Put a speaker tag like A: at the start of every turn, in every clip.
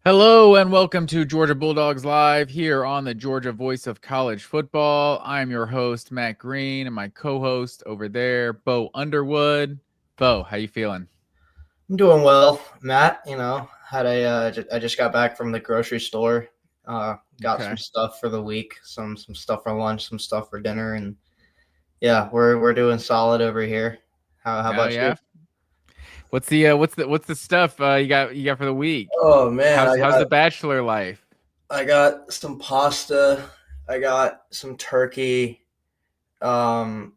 A: Hello and welcome to Georgia Bulldogs Live here on the Georgia Voice of College Football. I'm your host, Matt Green, and my co-host over there, Bo Underwood. Bo, how you feeling?
B: I'm doing well, Matt. I just got back from the grocery store. Got some
A: Okay.
B: stuff for the week, some stuff for lunch, some stuff for dinner, and yeah, we're doing solid over here. How
A: Oh
B: about you?
A: yeah. What's the stuff you got for the week?
B: Oh man,
A: How's the bachelor life?
B: I got some pasta. I got some turkey. Um,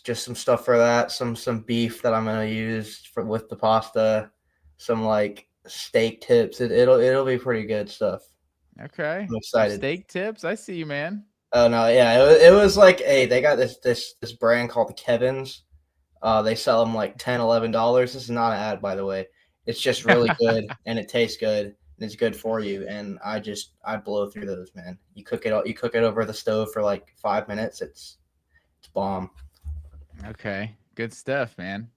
B: just some stuff for that. Some beef that I'm gonna use for with the pasta. Some like steak tips. It'll be pretty good stuff.
A: Okay.
B: I'm
A: Some
B: excited.
A: steak tips. I see you, man.
B: Oh no, yeah, it was like they got this brand called Kevin's. They sell them like $10, $11. This is not an ad, by the way. It's just really good and it tastes good and it's good for you. And I blow through those, man. You cook it over the stove for like 5 minutes. It's bomb.
A: Okay. Good stuff, man.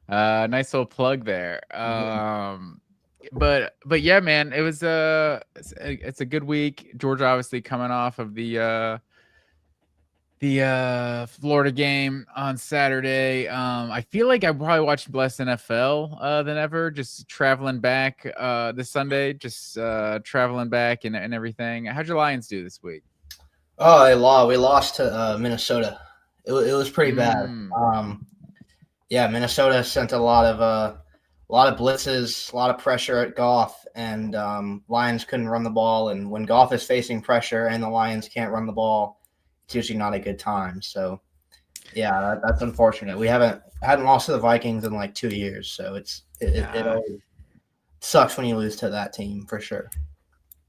A: Nice little plug there.
B: Mhm.
A: But yeah, man, it's a good week. Georgia obviously coming off of the Florida game on Saturday. I feel like I probably watched less NFL than ever. Just traveling back this Sunday, just traveling back and everything. How'd your Lions do this week?
B: Oh, we lost to Minnesota. It was pretty bad.
A: Mm.
B: Yeah, Minnesota sent a lot of blitzes, a lot of pressure at Goff, and Lions couldn't run the ball. And when Goff is facing pressure and the Lions can't run the ball, it's usually not a good time. So yeah, that's unfortunate. We hadn't lost to the Vikings in like 2 years, so it
A: Uh,
B: always sucks when you lose to that team for sure.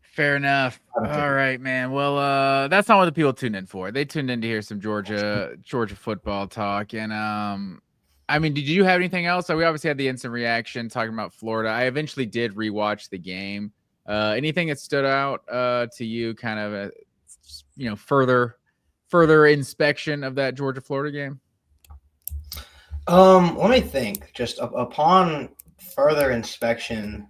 A: Fair enough.
B: I don't think.
A: All right, man. Well, that's not what the people tuned in for. They tuned in to hear some Georgia football talk. And I mean, did you have anything else? So we obviously had the instant reaction talking about Florida. I eventually did rewatch the game. Anything that stood out to you, kind of, further inspection of that Georgia Florida game?
B: Let me think. Just upon further inspection,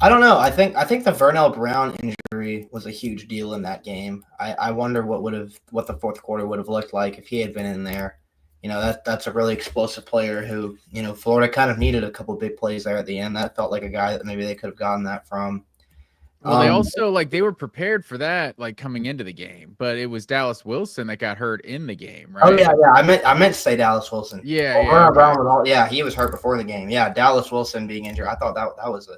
B: I don't know. I think the Vernell Brown injury was a huge deal in that game. I wonder what the fourth quarter would have looked like if he had been in there. That's a really explosive player who Florida kind of needed a couple big plays there at the end. That felt like a guy that maybe they could have gotten that from.
A: Well, they
B: Um,
A: also they were prepared for that coming into the game, but it was Dallas Wilson that got hurt in the game,
B: oh
A: right?
B: yeah. I meant to say Dallas Wilson.
A: Yeah,
B: Oh,
A: yeah,
B: Vernell
A: okay.
B: Brown was all, yeah, he was hurt before the game. Yeah, Dallas Wilson being injured. I thought that was a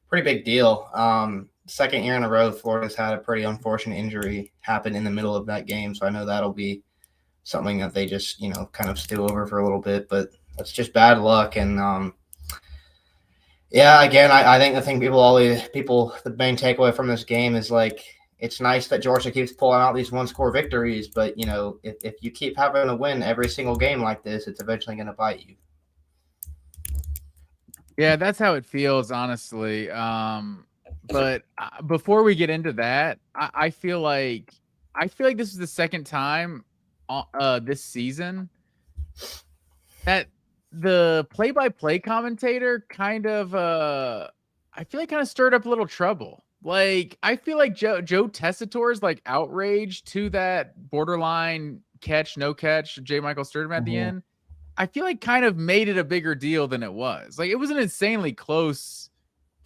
B: pretty big deal. Second year in a row, Florida's had a pretty unfortunate injury happen in the middle of that game, so I know that'll be something that they just kind of stew over for a little bit. But that's just bad luck. And yeah, again, I think the main takeaway from this game is like it's nice that Georgia keeps pulling out these one score victories, but if you keep having to win every single game like this, it's eventually going to bite you.
A: Yeah, that's how it feels, honestly. But before we get into that, I feel like this is the second time this season that the play-by-play commentator kind of I feel like kind of stirred up a little trouble. Like I feel like Joe Tessitore's outrage to that borderline catch, no catch, J. Michael Sturridge at the
B: Mm-hmm.
A: end. I feel like kind of made it a bigger deal than it was. Like it was an insanely close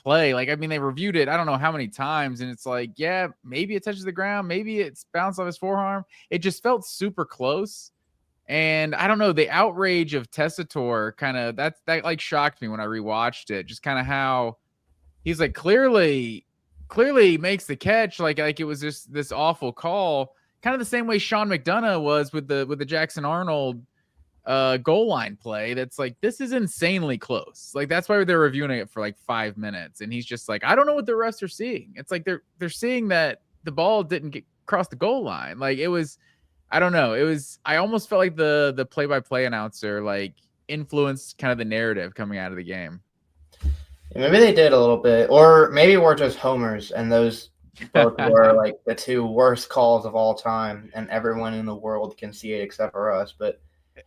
A: play. Like I mean, they reviewed it I don't know how many times, and it's like, yeah, maybe it touches the ground, maybe it's bounced off his forearm. It just felt super close. And I don't know, the outrage of Tessitore kind of that shocked me when I rewatched it. Just kind of how he's like clearly makes the catch like it was just this awful call. Kind of the same way Sean McDonough was with the Jackson Arnold goal line play. That's like this is insanely close. Like that's why they're reviewing it for like 5 minutes, and he's just like, I don't know what the refs are seeing. It's like they're seeing that the ball didn't get cross the goal line. Like it was I don't know. It was I almost felt like the play-by-play announcer influenced kind of the narrative coming out of the game.
B: Maybe they did a little bit, or maybe we're just homers, and those both were like the two worst calls of all time, and everyone in the world can see it except for us. But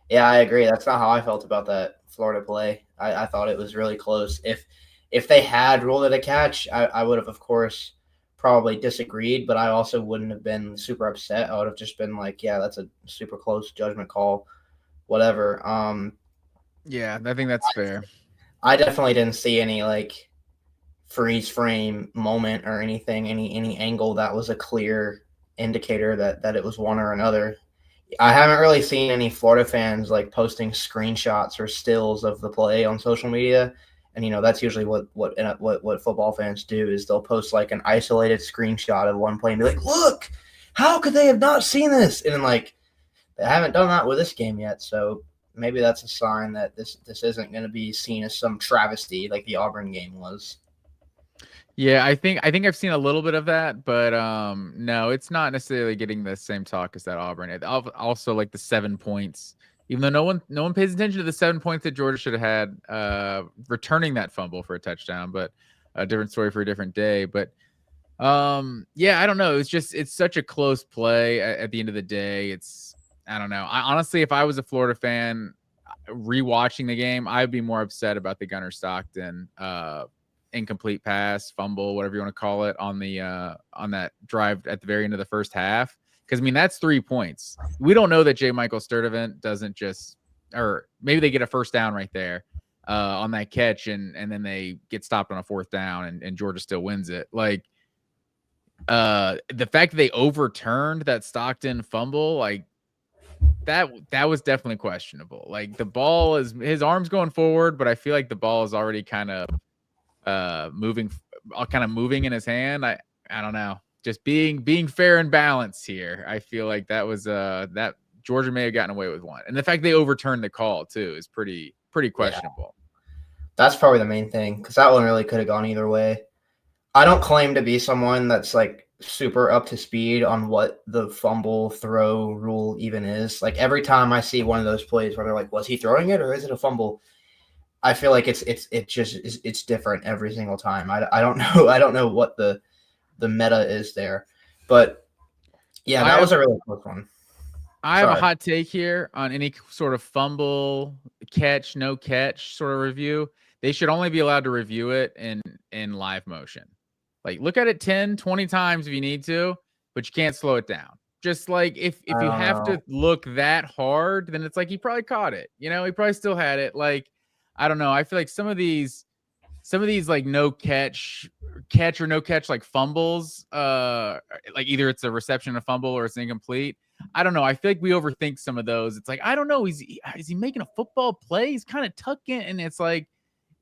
B: yeah, I agree. That's not how I felt about that Florida play. I thought it was really close. if they had ruled it a catch, I would have, of course, probably disagreed, but I also wouldn't have been super upset. I would have just been like, yeah, that's a super close judgment call, whatever.
A: Yeah, I think that's fair.
B: I definitely didn't see any like freeze frame moment or anything, any angle that was a clear indicator that it was one or another. I haven't really seen any Florida fans like posting screenshots or stills of the play on social media, and that's usually what football fans do is they'll post like an isolated screenshot of one play and be like, "Look, how could they have not seen this?" And then, like, they haven't done that with this game yet, so maybe that's a sign that this isn't going to be seen as some travesty like the Auburn game was.
A: Yeah, I think I've seen a little bit of that, but no, it's not necessarily getting the same talk as that Auburn. Also, like the 7 points, even though no one pays attention to the 7 points that Georgia should have had, returning that fumble for a touchdown, but a different story for a different day. But yeah, I don't know. It's such a close play at the end of the day. I don't know. Honestly, if I was a Florida fan rewatching the game, I'd be more upset about the Gunnar Stockton incomplete pass, fumble, whatever you want to call it, on that drive at the very end of the first half. Because I mean, that's 3 points. We don't know that J. Michael Sturdivant doesn't just, or maybe they get a first down right there on that catch, and then they get stopped on a 4th down, and Georgia still wins it. Like the fact that they overturned that Stockton fumble, like that was definitely questionable. Like the ball is, his arm's going forward, but I feel like the ball is already kind of moving in his hand. I don't know. Just being fair and balanced here. I feel like that was that Georgia may have gotten away with one. And the fact they overturned the call too is pretty questionable.
B: Yeah. That's probably the main thing, because that one really could have gone either way. I don't claim to be someone that's like super up to speed on what the fumble throw rule even is. Like every time I see one of those plays where they're like, was he throwing it or is it a fumble? I feel like it's different every single time. I don't know. I don't know what the meta is there, but yeah, that was a really close one.
A: I have a hot take here on any sort of fumble, catch, no catch sort of review. They should only be allowed to review it in live motion. Like look at it 10, 20 times if you need to, but you can't slow it down. Just like if you have to look that hard, then it's like he probably caught it. He probably still had it. Like, I don't know. I feel like some of these like no catch or no catch like fumbles, like either it's a reception, a fumble, or it's incomplete. I don't know. I feel like we overthink some of those. It's like, I don't know. Is he making a football play? He's kind of tucking, and it's like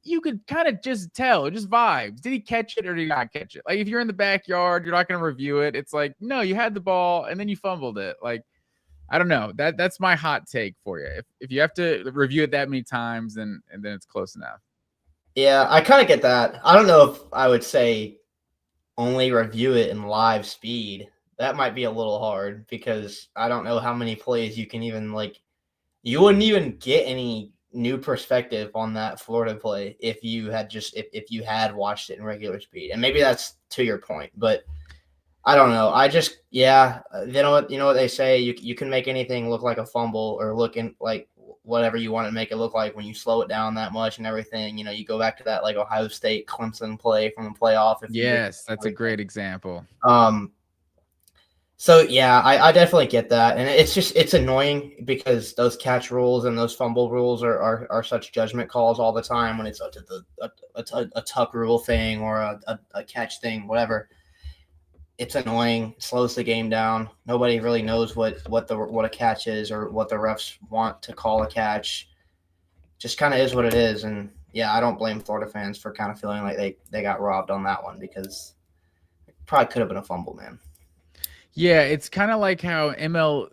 A: you could kind of just tell, just vibes. Did he catch it or did he not catch it? Like if you're in the backyard, you're not going to review it. It's like, no, you had the ball and then you fumbled it. Like, I don't know. That's my hot take for you. If you have to review it that many times, then it's close enough.
B: Yeah, I kind of get that. I don't know if I would say only review it in live speed. That might be a little hard because I don't know how many plays you can even like. You wouldn't even get any new perspective on that Florida play if you had if you had watched it in regular speed. And maybe that's to your point, but I don't know. You know what they say, you can make anything look like a fumble or looking like whatever you want to make it look like when you slow it down that much and everything. You go back to that like Ohio State Clemson play from the playoff.
A: Yes, that's a great example.
B: So yeah, I definitely get that, and it's annoying because those catch rules and those fumble rules are such judgment calls all the time when it's a tuck rule thing or a catch thing, whatever. It's annoying. It slows the game down. Nobody really knows what a catch is or what the refs want to call a catch. Just kind of is what it is, and yeah, I don't blame Florida fans for kind of feeling like they got robbed on that one because it probably could have been a fumble, man.
A: Yeah, it's kind of like how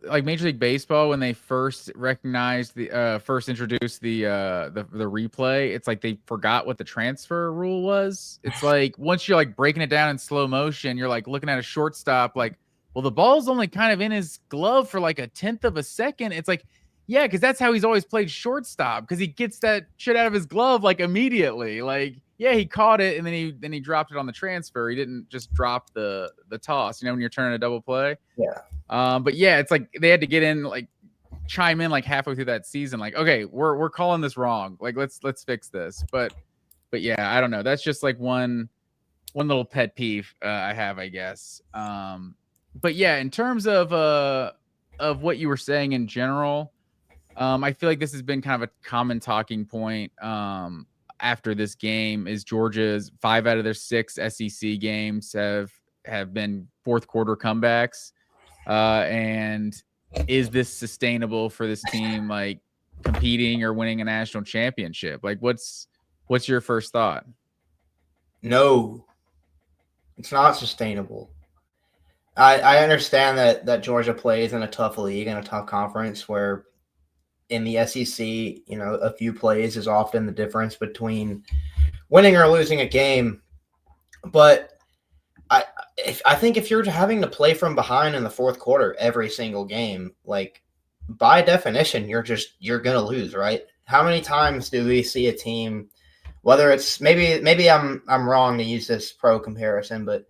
A: like Major League Baseball, when they first introduced the replay, it's like they forgot what the transfer rule was. It's like once you're like breaking it down in slow motion, you're like looking at a shortstop, like, well, the ball's only kind of in his glove for like 1/10 of a second. It's like, yeah, because that's how he's always played shortstop, because he gets that shit out of his glove like immediately. Like, yeah, he caught it and then he dropped it on the transfer. He didn't just drop the toss, when you're turning a double play.
B: Yeah.
A: But yeah, it's like they had to get in, like chime in like halfway through that season, like, okay, we're calling this wrong. Like let's fix this. But But yeah, I don't know. That's just like one little pet peeve I have, I guess. But yeah, in terms of what you were saying in general, I feel like this has been kind of a common talking point after this game is Georgia's 5 out of their 6 SEC games have been fourth quarter comebacks. And is this sustainable for this team, like competing or winning a national championship? Like, what's your first thought?
B: No, it's not sustainable. I understand that Georgia plays in a tough league and a tough conference where in the SEC, a few plays is often the difference between winning or losing a game. But I think if you're having to play from behind in the fourth quarter every single game, like by definition, you're going to lose, right? How many times do we see a team, whether it's maybe I'm wrong to use this pro comparison, but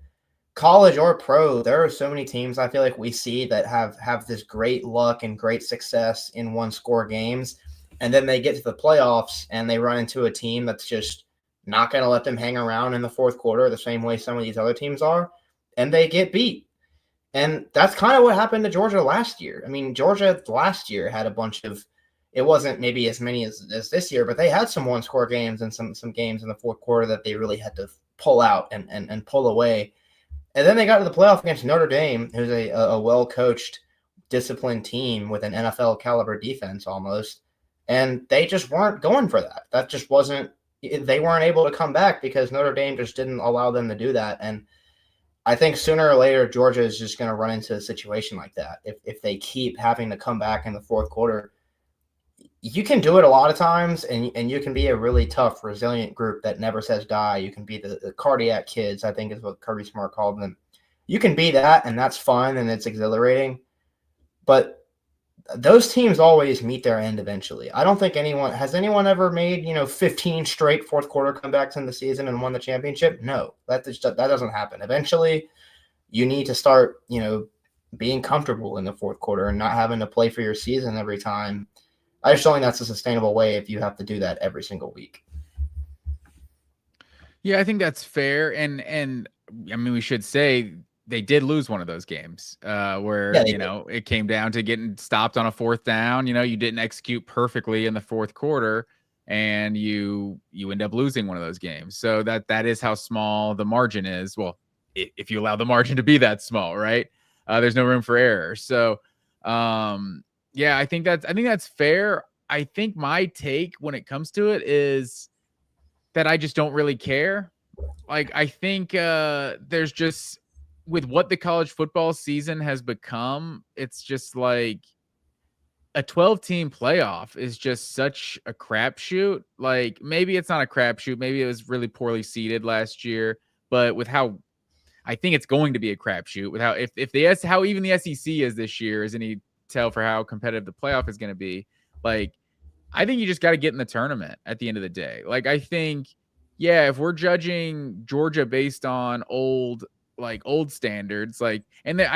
B: college or pro, there are so many teams I feel like we see that have this great luck and great success in one score games, and then they get to the playoffs and they run into a team that's just not going to let them hang around in the fourth quarter the same way some of these other teams are, and they get beat. And that's kind of what happened to Georgia last year. I mean, Georgia last year had a bunch of, it wasn't maybe as many as this year, but they had some one-score games and some games in the fourth quarter that they really had to pull out and pull away. And then they got to the playoff against Notre Dame, who's a well-coached, disciplined team with an NFL caliber defense almost. And they just weren't going for that. That just wasn't – they weren't able to come back because Notre Dame just didn't allow them to do that. And I think sooner or later Georgia is just going to run into a situation like that. If they keep having to come back in the fourth quarter, you can do it a lot of times, and you can be a really tough, resilient group that never says die. You can be the cardiac kids, I think is what Kirby Smart called them. You can be that, and that's fun, and it's exhilarating. But those teams always meet their end eventually. I don't think anyone ever made 15 straight fourth quarter comebacks in the season and won the championship. No, that doesn't happen. Eventually, you need to start being comfortable in the fourth quarter and not having to play for your season every time. I just don't think that's a sustainable way if you have to do that every single week.
A: Yeah, I think that's fair. And I mean, we should say they did lose one of those games where, it came down to getting stopped on a fourth down. You didn't execute perfectly in the fourth quarter and you end up losing one of those games. So that is how small the margin is. Well, if you allow the margin to be that small, right? There's no room for error. So, yeah, I think that's fair. I think my take when it comes to it is that I just don't really care. Like, I think there's just, with what the college football season has become, it's just like a 12-team playoff is just such a crapshoot. Like, maybe it's not a crapshoot. Maybe it was really poorly seeded last year. But with how I think it's going to be a crapshoot, with how even the SEC is this year is any tell for how competitive the playoff is going to be. Like, I think you just got to get in the tournament at the end of the day. Like, I think, yeah, if we're judging Georgia based on old standards, I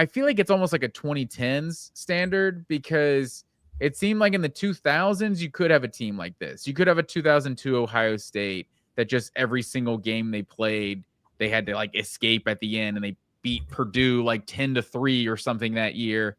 A: feel like it's almost like a 2010s standard, because it seemed like in the 2000s you could have a team like this. You could have a 2002 Ohio State that just every single game they played, they had to escape at the end, and they beat Purdue 10-3 or something that year.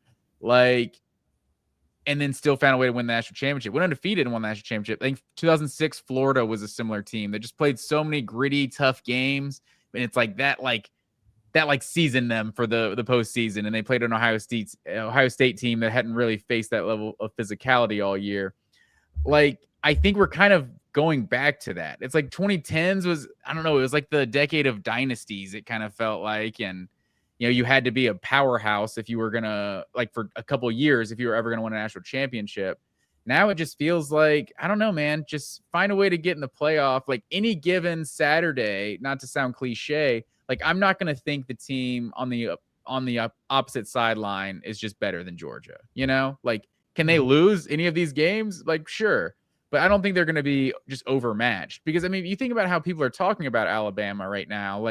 A: And then still found a way to win the national championship. Went undefeated and won the national championship. I think 2006 Florida was a similar team. They just played so many gritty, tough games, and it's that seasoned them for the postseason. And they played an Ohio State team that hadn't really faced that level of physicality all year. I think we're kind of going back to that. It's 2010s was, I don't know, it was the decade of dynasties. It kind of felt like, and you had to be a powerhouse if you were going to, for a couple of years, if you were ever going to win a national championship. Now it just feels like, I don't know, man, just find a way to get in the playoff. Any given Saturday, not to sound cliche, I'm not going to think the team on the opposite sideline is just better than Georgia. Can they lose any of these games? Sure. But I don't think they're going to be just overmatched, because, I mean, you think about how people are talking about Alabama right now,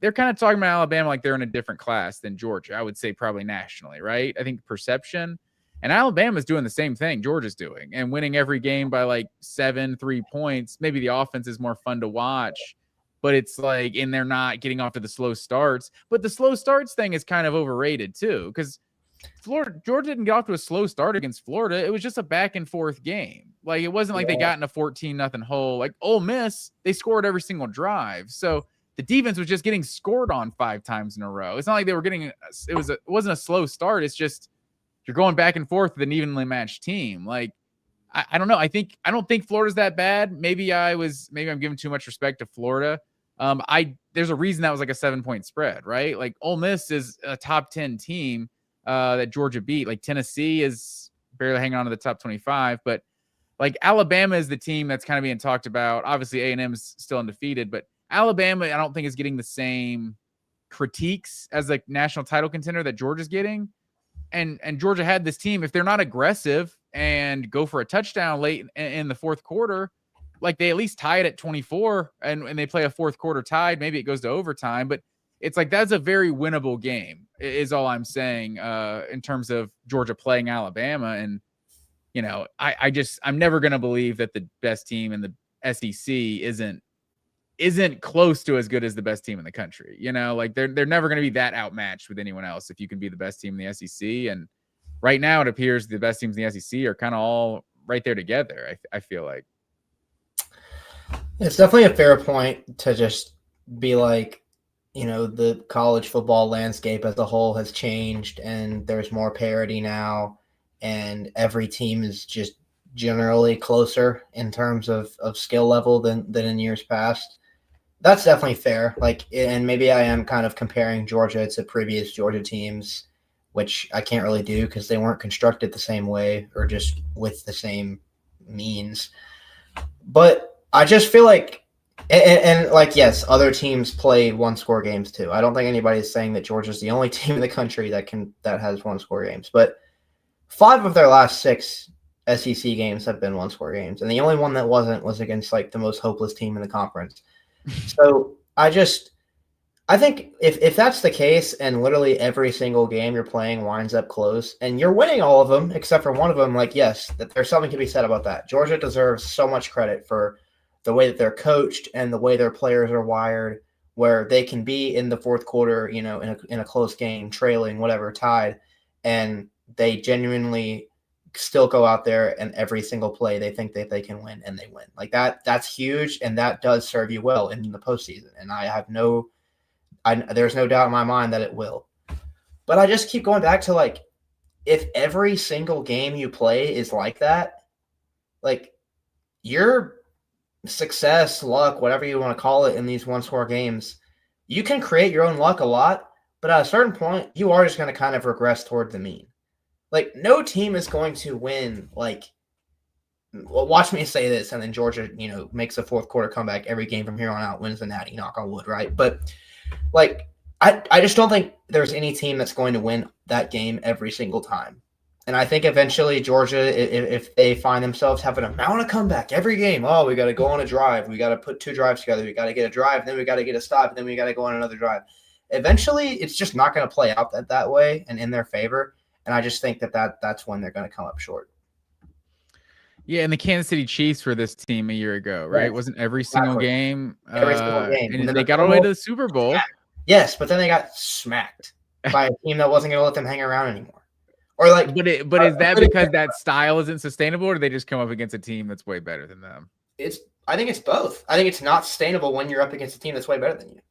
A: they're kind of talking about Alabama like they're in a different class than Georgia. I would say probably nationally, right? I think perception. And Alabama's doing the same thing Georgia's doing and winning every game by like 7-3 points. Maybe the offense is more fun to watch, but it's like, and they're not getting off to the slow starts. But the slow starts thing is kind of overrated too, because Georgia didn't get off to a slow start against Florida. It was just a back and forth game. Like, it wasn't like they got in a 14-0 hole. Like Ole Miss, they scored every single drive. So the defense was just getting scored on 5 times in a row. It's not like they were getting it wasn't a slow start. It's just you're going back and forth with an evenly matched team. Like, I don't know. I don't think Florida's that bad. Maybe I'm giving too much respect to Florida. There's a reason that was like a 7-point spread, right? Like, Ole Miss is a top 10 team that Georgia beat. Like, Tennessee is barely hanging on to the top 25, but like Alabama is the team that's kind of being talked about. Obviously, A&M is still undefeated, but Alabama, I don't think is getting the same critiques as a national title contender that Georgia's getting. And Georgia had this team. If they're not aggressive and go for a touchdown late in the fourth quarter, like they at least tie it at 24 and they play a fourth quarter tied. Maybe it goes to overtime, but it's like that's a very winnable game is all I'm saying in terms of Georgia playing Alabama. And, you know, I'm never going to believe that the best team in the SEC isn't close to as good as the best team in the country. You know, like they're never going to be that outmatched with anyone else if you can be the best team in the SEC. And right now it appears the best teams in the SEC are kind of all right there together. I feel like
B: it's definitely a fair point to just be like, you know, the college football landscape as a whole has changed and there's more parity now and every team is just generally closer in terms of skill level than in years past. That's definitely fair. Like, and maybe I am kind of comparing Georgia to previous Georgia teams, which I can't really do because they weren't constructed the same way or just with the same means. But I just feel like, and like, yes, other teams play one-score games too. I don't think anybody's saying that Georgia's the only team in the country that has one-score games. But 5 of their last 6 SEC games have been one-score games, and the only one that wasn't was against like the most hopeless team in the conference. So I think if that's the case and literally every single game you're playing winds up close and you're winning all of them except for one of them, like, yes, that there's something to be said about that. Georgia deserves so much credit for the way that they're coached and the way their players are wired, where they can be in the fourth quarter, you know, in a close game, trailing, whatever, tied, and they genuinely still go out there and every single play they think that they can win and they win. Like that's huge, and that does serve you well in the postseason. And there's no doubt in my mind that it will. But I just keep going back to, like, if every single game you play is like that, like, your success, luck, whatever you want to call it in these one-score games, you can create your own luck a lot, but at a certain point, you are just going to kind of regress toward the mean. Like, no team is going to win, like, well, watch me say this, and then Georgia, you know, makes a fourth quarter comeback every game from here on out, wins the natty, knock on wood, right? But, like, I just don't think there's any team that's going to win that game every single time. And I think eventually Georgia, if they find themselves having a amount of comeback every game, oh, we got to go on a drive. We got to put 2 drives together. We got to get a drive. Then we got to get a stop. And then we got to go on another drive. Eventually, it's just not going to play out that way and in their favor. And I just think that's when they're going to come up short.
A: Yeah, and the Kansas City Chiefs were this team a year ago, right? It wasn't every single game.
B: Every single game.
A: And they got all the way to the Super Bowl.
B: Yes, but then they got smacked by a team that wasn't going to let them hang around anymore. Or like,
A: but is that because that style isn't sustainable, or do they just come up against a team that's way better than them?
B: I think it's both. I think it's not sustainable when you're up against a team that's way better than you.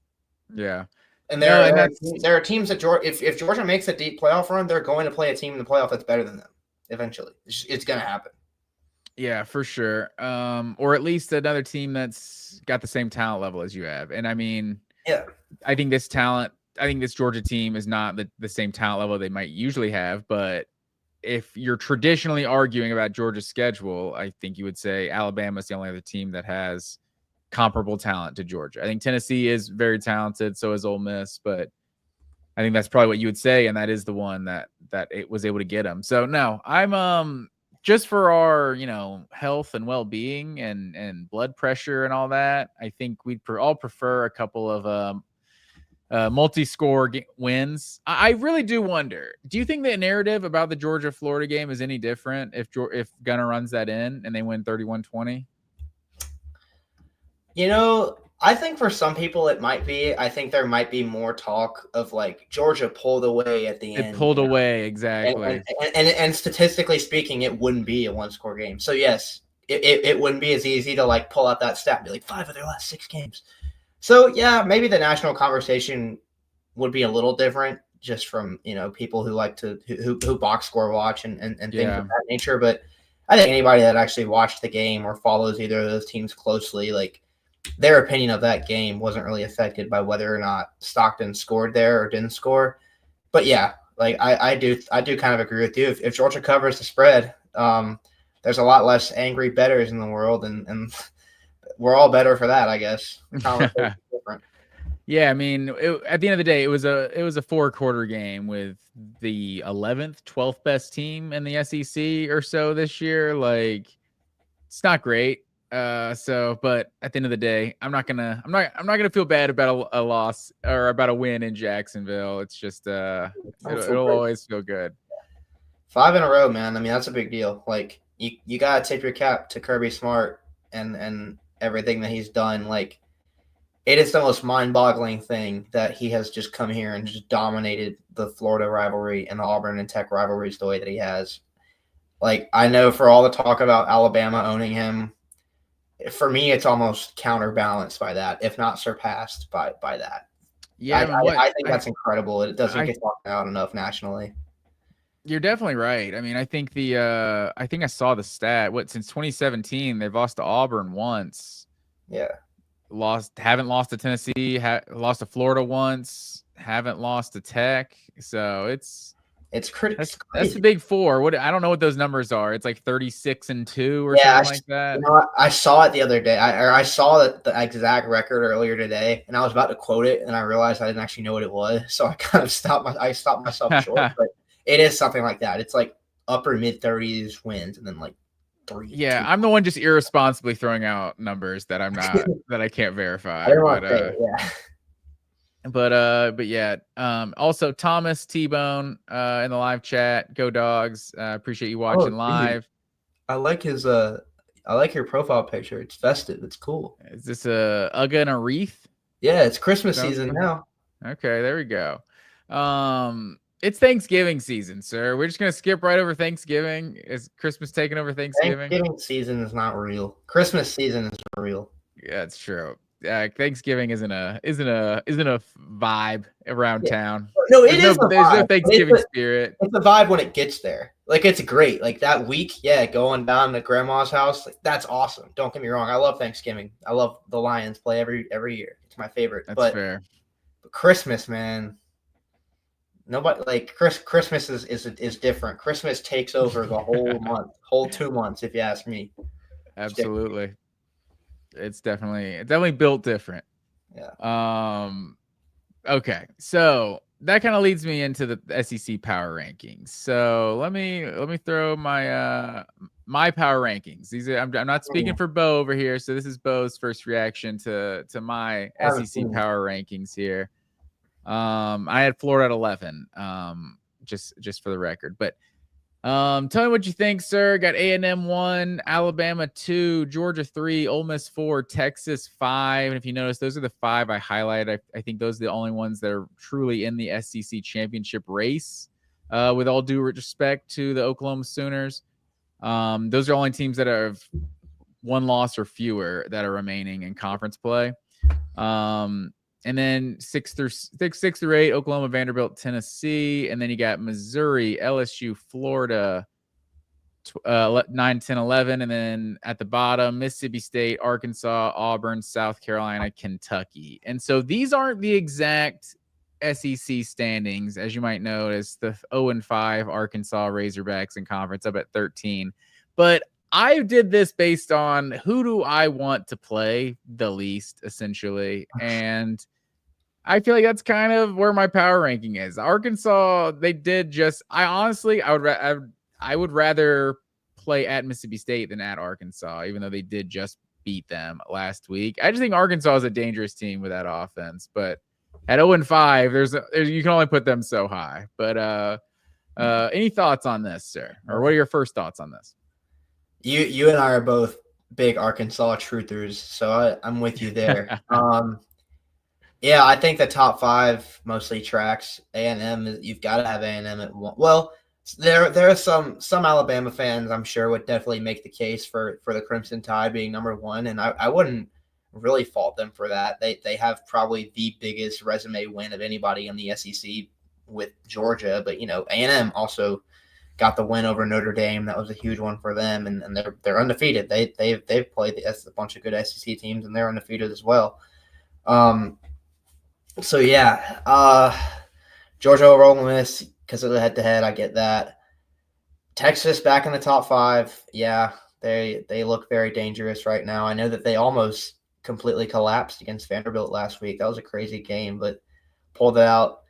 A: Yeah.
B: And there are teams that if Georgia makes a deep playoff run, they're going to play a team in the playoff that's better than them eventually. It's going to happen.
A: Yeah, for sure. Or at least another team that's got the same talent level as you have. And I mean,
B: yeah,
A: I think this Georgia team is not the same talent level they might usually have. But if you're traditionally arguing about Georgia's schedule, I think you would say Alabama's the only other team that has comparable talent to Georgia. I think Tennessee is very talented, so is Ole Miss, but I think that's probably what you would say, and that is the one that it was able to get them. So no, I'm just for our, you know, health and well-being and blood pressure and all that, I think we'd all prefer a couple of multi-score wins. I really do wonder. Do you think the narrative about the Georgia-Florida game is any different if Gunnar runs that in and they win 31-20?
B: I think for some people it might be. I think there might be more talk of like Georgia pulled away at the end.
A: It pulled away, exactly.
B: And statistically speaking, it wouldn't be a one-score game. So yes, it wouldn't be as easy to like pull out that stat and be like 5 of their last 6 games. So yeah, maybe the national conversation would be a little different just from people who like to who box score watch and things of that nature. But I think anybody that actually watched the game or follows either of those teams closely, like their opinion of that game wasn't really affected by whether or not Stockton scored there or didn't score. But yeah, like I do kind of agree with you. If Georgia covers the spread, there's a lot less angry bettors in the world, and we're all better for that, I guess. Different.
A: Yeah, I mean, at the end of the day, it was a 4-quarter game with the 11th, 12th best team in the SEC or so this year. Like, it's not great. But at the end of the day, I'm not gonna feel bad about a loss or about a win in Jacksonville. It's just it'll always feel good.
B: 5 in a row, man. I mean, that's a big deal. Like you gotta tip your cap to Kirby Smart and everything that he's done. Like it is the most mind-boggling thing that he has just come here and just dominated the Florida rivalry and the Auburn and Tech rivalries the way that he has. Like I know for all the talk about Alabama owning him, for me, it's almost counterbalanced by that, if not surpassed by that. Yeah, I think that's incredible. It doesn't get talked about enough nationally.
A: You're definitely right. I mean, I think I saw the stat. Since 2017, they've lost to Auburn once.
B: Yeah.
A: Haven't lost to Tennessee. Lost to Florida once. Haven't lost to Tech. So it's crazy. That's the big 4. I don't know what those numbers are. It's like 36-2 or something like that.
B: I saw it the other day. I saw the exact record earlier today, and I was about to quote it, and I realized I didn't actually know what it was. So I kind of stopped myself short. But it is something like that. It's like upper mid 30s wins, and then like 3.
A: Yeah, 2. I'm the one just irresponsibly throwing out numbers that I'm not that I can't verify. But yeah. Also Thomas T-Bone in the live chat. Go Dogs. Appreciate you watching live.
B: I like your profile picture. It's festive. It's cool.
A: Is this a Ugga and a wreath?
B: Yeah, it's Christmas season now.
A: Okay, there we go. It's Thanksgiving season, sir. We're just gonna skip right over Thanksgiving. Is Christmas taking over Thanksgiving?
B: Thanksgiving season is not real. Christmas season is real.
A: Yeah, that's true. Thanksgiving isn't a vibe around town.
B: No, there's no
A: Thanksgiving spirit.
B: It's a vibe when it gets there. Like it's great. Like that week, going down to grandma's house, like that's awesome. Don't get me wrong. I love Thanksgiving. I love the Lions play every year. It's my favorite.
A: That's fair.
B: But Christmas, man. Nobody like Christmas is different. Christmas takes over the whole month, whole 2 months, if you ask me.
A: Absolutely. It's definitely built different.
B: Yeah.
A: Okay. So that kind of leads me into the SEC power rankings. So let me throw my my power rankings. These are, I'm not speaking for Bo over here. So this is Bo's first reaction to my SEC power rankings here. I had Florida at 11. Just for the record, but tell me what you think, sir. Got A&M 1, Alabama 2, Georgia 3, Ole Miss 4, Texas 5. And if you notice, those are the 5 I highlighted. I think those are the only ones that are truly in the SEC championship race. With all due respect to the Oklahoma Sooners, those are only teams that have 1 loss or fewer that are remaining in conference play. And then 6 through 8, Oklahoma, Vanderbilt, Tennessee. And then you got Missouri, LSU, Florida, 9, 10, 11. And then at the bottom, Mississippi State, Arkansas, Auburn, South Carolina, Kentucky. And so these aren't the exact SEC standings, as you might notice. The 0-5 Arkansas Razorbacks in conference up at 13. But I did this based on who do I want to play the least, essentially. And I feel like that's kind of where my power ranking is. Arkansas, they did just. I would rather play at Mississippi State than at Arkansas, even though they did just beat them last week. I just think Arkansas is a dangerous team with that offense. But At 0-5, you can only put them so high. But any thoughts on this, sir? Or what are your first thoughts on this?
B: You and I are both big Arkansas truthers, so I'm with you there. Yeah, I think the top 5 mostly tracks. A&M, you've got to have A&M at one. Well, there are some Alabama fans I'm sure would definitely make the case for the Crimson Tide being number 1, and I wouldn't really fault them for that. They have probably the biggest resume win of anybody in the SEC with Georgia, but A&M also got the win over Notre Dame. That was a huge one for them, and they're undefeated. They've played a bunch of good SEC teams, and they're undefeated as well. So yeah, Georgia over Ole Miss because of the head-to-head. I get that. Texas back in the top 5. Yeah, they look very dangerous right now. I know that they almost completely collapsed against Vanderbilt last week. That was a crazy game, but pulled it out.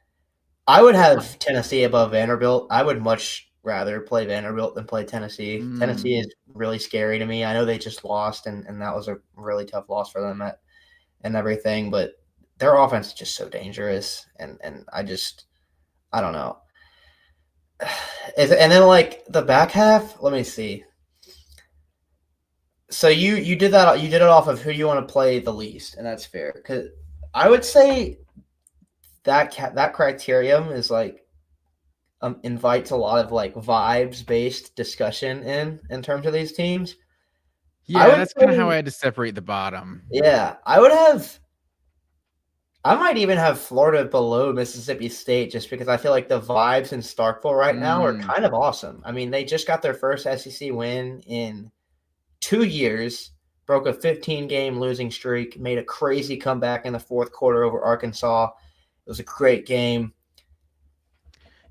B: I would have Tennessee above Vanderbilt. I would much rather play Vanderbilt than play Tennessee. Tennessee is really scary to me. I know they just lost, and that was a really tough loss for them and everything, but their offense is just so dangerous, and I don't know. And then like the back half, let me see. So you did that. You did it off of who you want to play the least, and that's fair. Because I would say that criterion is like invites a lot of like vibes based discussion in terms of these teams.
A: Yeah, that's kind of how I had to separate the bottom.
B: Yeah, I might even have Florida below Mississippi State just because I feel like the vibes in Starkville right now are kind of awesome. I mean, they just got their first SEC win in 2 years, broke a 15-game losing streak, made a crazy comeback in the fourth quarter over Arkansas. It was a great game.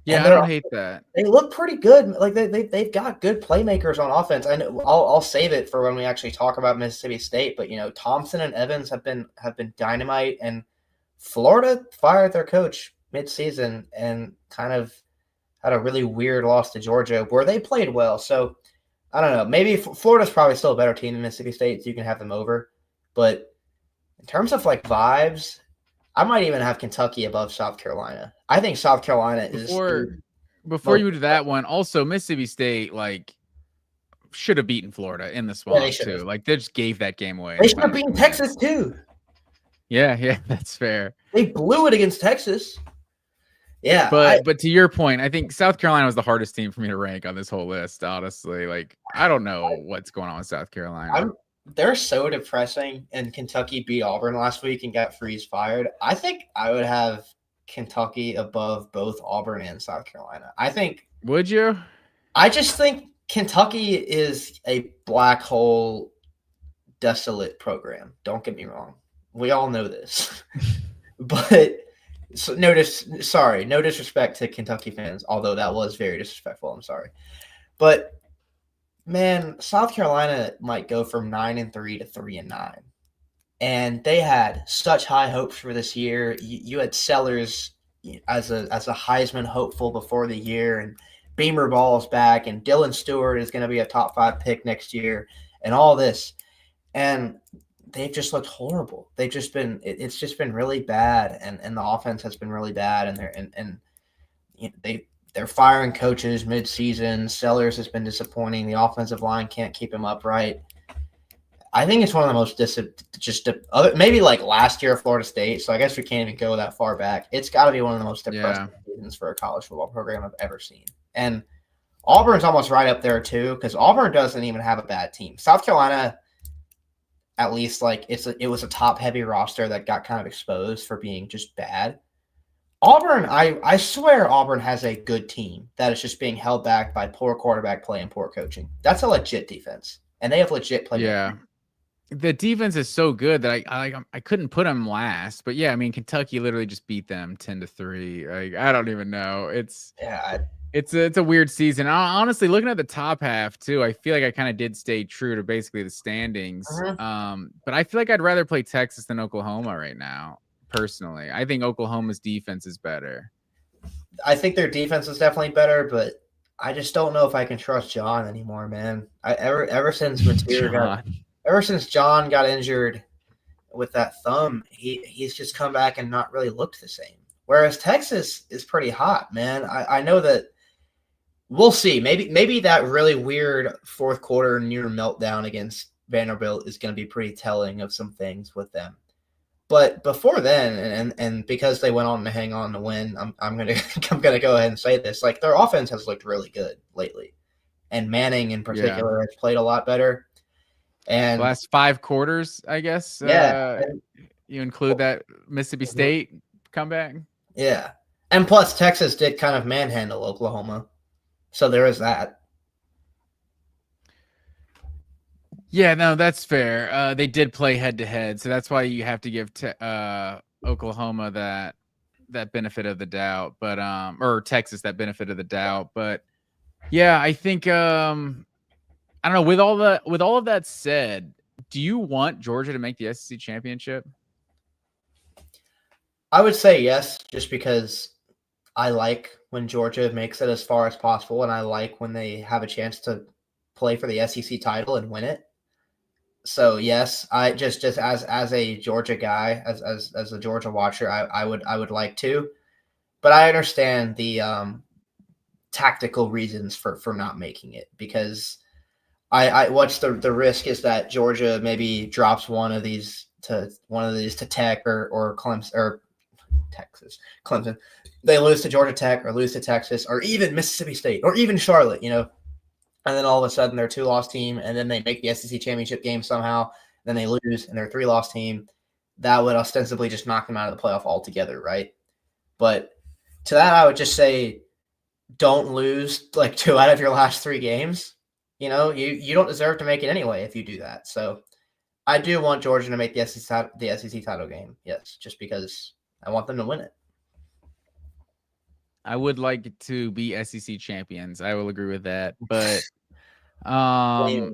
A: Yeah, I don't hate that.
B: They look pretty good. Like they've got good playmakers on offense. I know I'll save it for when we actually talk about Mississippi State. But Thompson and Evans have been dynamite, and Florida fired their coach midseason and kind of had a really weird loss to Georgia where they played well. So I don't know. Maybe Florida's probably still a better team than Mississippi State, so you can have them over. But in terms of like vibes, I might even have Kentucky above South Carolina. I think South Carolina
A: before you move to that one. Also, Mississippi State like should have beaten Florida in the Swamp too. Like they just gave that game away.
B: They should have beaten Texas too.
A: Yeah, that's fair.
B: They blew it against Texas. Yeah,
A: but to your point, I think South Carolina was the hardest team for me to rank on this whole list. Honestly, like I don't know what's going on with South Carolina.
B: They're so depressing, and Kentucky beat Auburn last week and got Freeze fired. I think I would have Kentucky above both Auburn and South Carolina.
A: Would you?
B: I just think Kentucky is a black hole, desolate program. Don't get me wrong. We all know this. But no disrespect to Kentucky fans, although that was very disrespectful. I'm sorry. But man, South Carolina might go from 9-3 to 3-9. And they had such high hopes for this year. You had Sellers as a Heisman hopeful before the year, and Beamer Ball's back, and Dylan Stewart is going to be a top 5 pick next year, and all this. And they've just looked horrible. It's just been really bad, and the offense has been really bad, and they're firing coaches mid-season. Sellers has been disappointing. The offensive line can't keep him upright. I think it's one of the most maybe like last year Florida State. So I guess we can't even go that far back. It's got to be one of the most depressing seasons for a college football program I've ever seen. And Auburn's almost right up there too, because Auburn doesn't even have a bad team. South Carolina, at least like it was a top-heavy roster that got kind of exposed for being just bad. Auburn, I swear Auburn has a good team that is just being held back by poor quarterback play and poor coaching. That's a legit defense, and they have legit play.
A: Yeah, the defense is so good that I couldn't put them last. But yeah, I mean Kentucky literally just beat them 10-3. Like I don't even know. It's a weird season. Honestly, looking at the top half too, I feel like I kind of did stay true to basically the standings. But I feel like I'd rather play Texas than Oklahoma right now. Personally, I think Oklahoma's defense is better.
B: I think their defense is definitely better, but I just don't know if I can trust John anymore, man. Ever since John got injured, with that thumb, he's just come back and not really looked the same. Whereas Texas is pretty hot, man. I know that we'll see. Maybe that really weird fourth quarter near meltdown against Vanderbilt is going to be pretty telling of some things with them. But before then, and because they went on to hang on to win, I'm gonna go ahead and say this: like their offense has looked really good lately, and Manning in particular has played a lot better. And
A: the last 5 quarters, I guess. You include that Mississippi State comeback.
B: Yeah, and plus Texas did kind of manhandle Oklahoma, so there is that.
A: Yeah, no, that's fair. They did play head to head, so that's why you have to give Oklahoma that benefit of the doubt, but or Texas that benefit of the doubt. But yeah, I think I don't know. With all of that said, do you want Georgia to make the SEC championship?
B: I would say yes, just because I like when Georgia makes it as far as possible, and I like when they have a chance to play for the SEC title and win it. So yes, I just as a Georgia guy, as a Georgia watcher, I would like to, but I understand the tactical reasons for not making it, because I what's the risk is that Georgia maybe drops one of these to Tech or Clemson or Clemson. They lose to Georgia Tech or lose to Texas or even Mississippi State or even Charlotte, and then all of a sudden they're a 2-loss team, and then they make the SEC championship game somehow. Then they lose, and they're a 3-loss team. That would ostensibly just knock them out of the playoff altogether, right? But to that, I would just say, don't lose like 2 out of your last 3 games. You don't deserve to make it anyway if you do that. So I do want Georgia to make the SEC title game, yes, just because I want them to win it.
A: I would like to be SEC champions. I will agree with that, but I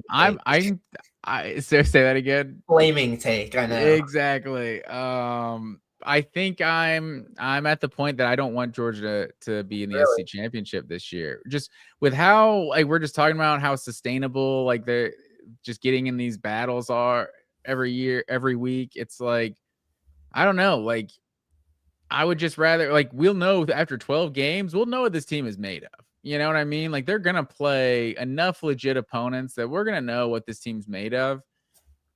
A: say that again.
B: Flaming take, I know.
A: Exactly. I think I'm at the point that I don't want Georgia to be in the SEC championship this year. Just with how we're just talking about how sustainable they're just getting in these battles are every year, every week. It's I don't know. I would just rather we'll know after 12 games, we'll know what this team is made of. You know what I mean? They're going to play enough legit opponents that we're going to know what this team's made of.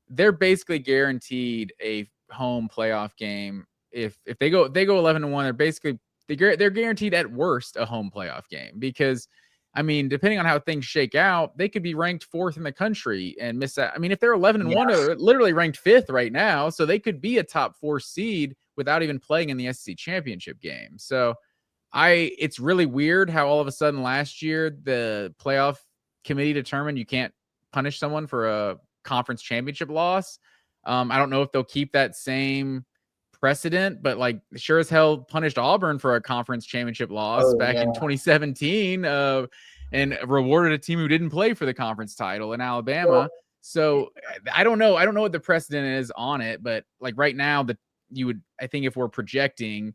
A: They're basically guaranteed a home playoff game. If they go 11-1, they're guaranteed at worst a home playoff game, because depending on how things shake out, they could be ranked 4th in the country and miss out. If they're 11-1, they're literally ranked 5th right now. So they could be a top 4 seed without even playing in the SEC championship game. So it's really weird how all of a sudden last year the playoff committee determined you can't punish someone for a conference championship loss. I don't know if they'll keep that same precedent, but sure as hell punished Auburn for a conference championship loss in 2017 and rewarded a team who didn't play for the conference title in Alabama. So I don't know what the precedent is on it, but right now I think if we're projecting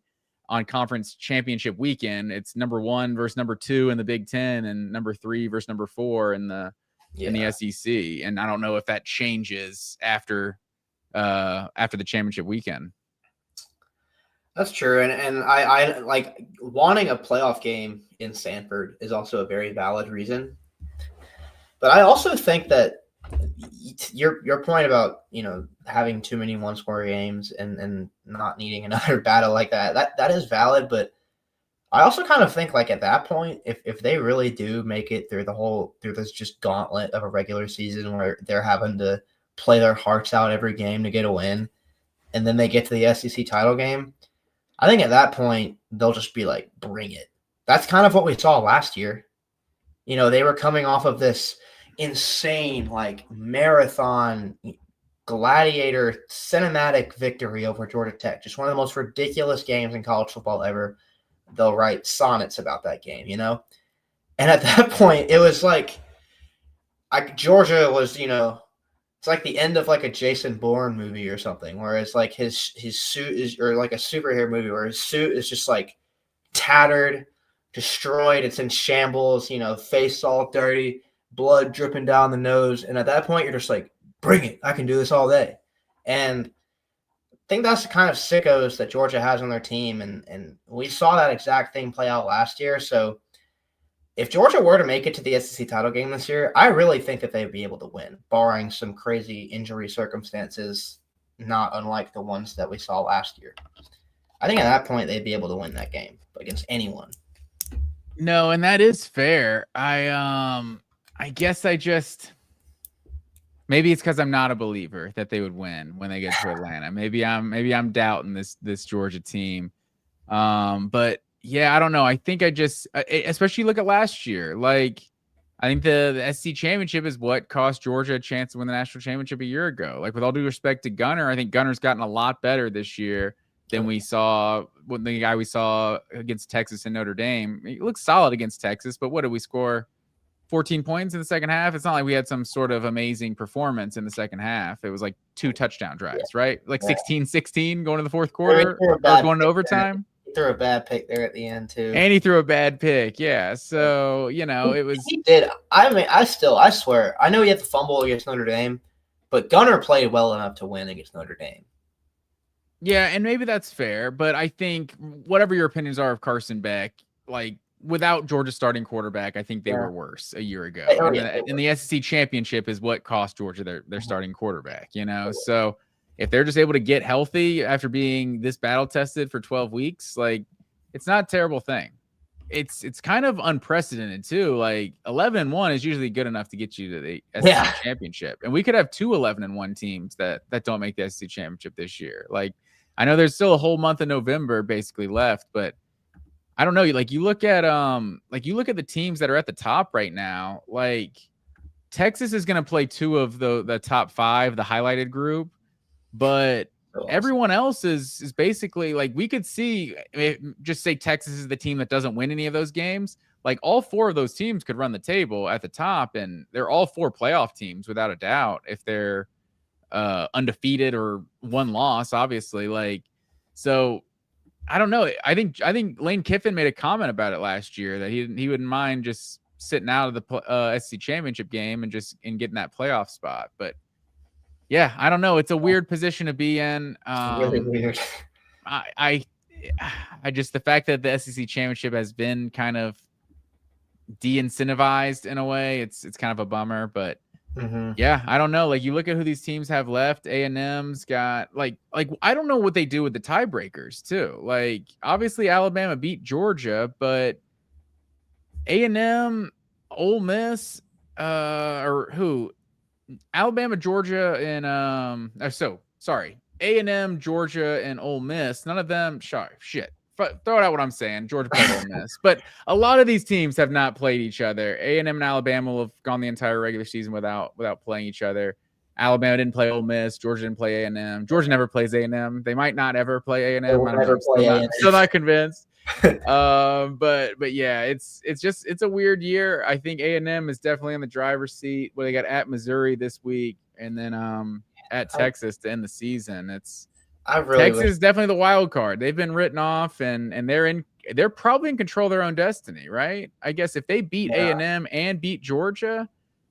A: on conference championship weekend, it's number 1 versus number 2 in the Big Ten and number 3 versus number 4 in the SEC. And I don't know if that changes after the championship weekend.
B: That's true. And I like wanting a playoff game in Sanford is also a very valid reason. But I also think that your point about, having too many one-score games and not needing another battle like that is valid. But I also kind of think at that point, if they really do make it through this just gauntlet of a regular season where they're having to play their hearts out every game to get a win, and then they get to the SEC title game, I think at that point they'll just be bring it. That's kind of what we saw last year. They were coming off of this insane marathon gladiator cinematic victory over Georgia Tech. Just one of the most ridiculous games in college football ever. They'll write sonnets about that game, And at that point, it was Georgia was, it's the end of a Jason Bourne movie or something, where it's his suit is, or a superhero movie where his suit is just tattered, destroyed. It's in shambles, face all dirty, blood dripping down the nose. And at that point, you're just bring it. I can do this all day. And think that's the kind of sickos that Georgia has on their team, and we saw that exact thing play out last year. So if Georgia were to make it to the SEC title game this year, I really think that they'd be able to win, barring some crazy injury circumstances, not unlike the ones that we saw last year. I think at that point they'd be able to win that game against anyone.
A: No, and that is fair. I guess maybe it's because I'm not a believer that they would win when they get to Atlanta. Maybe I'm doubting this Georgia team. But yeah, I don't know. I think especially look at last year. Like, I think the SEC championship is what cost Georgia a chance to win the national championship a year ago. Like, with all due respect to Gunner, I think Gunner's gotten a lot better this year than we saw when the guy we saw against Texas and Notre Dame. He looked solid against Texas, but what did we score? 14 points in the second half. It's not like we had some sort of amazing performance in the second half. It was like 2 touchdown drives, right? Like 16-16 going to the fourth quarter or going to overtime.
B: He threw a bad pick there at the end too.
A: And he threw a bad pick. Yeah. So, it was.
B: He did. I mean, I swear, I know he had the fumble against Notre Dame, but Gunner played well enough to win against Notre Dame.
A: Yeah, and maybe that's fair, but I think whatever your opinions are of Carson Beck, like, without Georgia's starting quarterback, I think they were worse a year ago. And the SEC championship is what cost Georgia their starting quarterback, So if they're just able to get healthy after being this battle tested for 12 weeks, like, it's not a terrible thing. It's kind of unprecedented too. Like, 11-1 is usually good enough to get you to the SEC championship. And we could have 2 11-1 teams that don't make the SEC championship this year. Like, I know there's still a whole month of November basically left, but I don't know. Like, you look at the teams that are at the top right now. Like, Texas is going to play 2 of the top 5, the highlighted group, but everyone else is basically, like, we could see, just say Texas is the team that doesn't win any of those games. Like, all 4 of those teams could run the table at the top, and they're all 4 playoff teams without a doubt if they're undefeated or 1 loss, obviously. Like, so I don't know. I think Lane Kiffin made a comment about it last year that he wouldn't mind just sitting out of the SEC championship game and getting that playoff spot. But yeah, I don't know. It's a weird position to be in.
B: Really weird.
A: I just, the fact that the SEC championship has been kind of de-incentivized in a way, it's kind of a bummer. But yeah, I don't know. Like, you look at who these teams have left. A&M's got like I don't know what they do with the tiebreakers too. Like, obviously Alabama beat Georgia, but A&M, Ole Miss, or who? Alabama, Georgia, and A&M, Georgia, and Ole Miss. None of them. Shit. Throw it out what I'm saying. Georgia played Ole Miss, but a lot of these teams have not played each other. A&M and Alabama will have gone the entire regular season without playing each other. Alabama didn't play Ole Miss. Georgia didn't play A&M. Georgia never plays A&M. They might not ever play A&M. Still not convinced. But yeah, it's a weird year. I think A&M is definitely in the driver's seat. They got at Missouri this week, and then at Texas to end the season. Texas is definitely the wild card. They've been written off, and they're probably in control of their own destiny, right? I guess if they beat A&M and beat Georgia,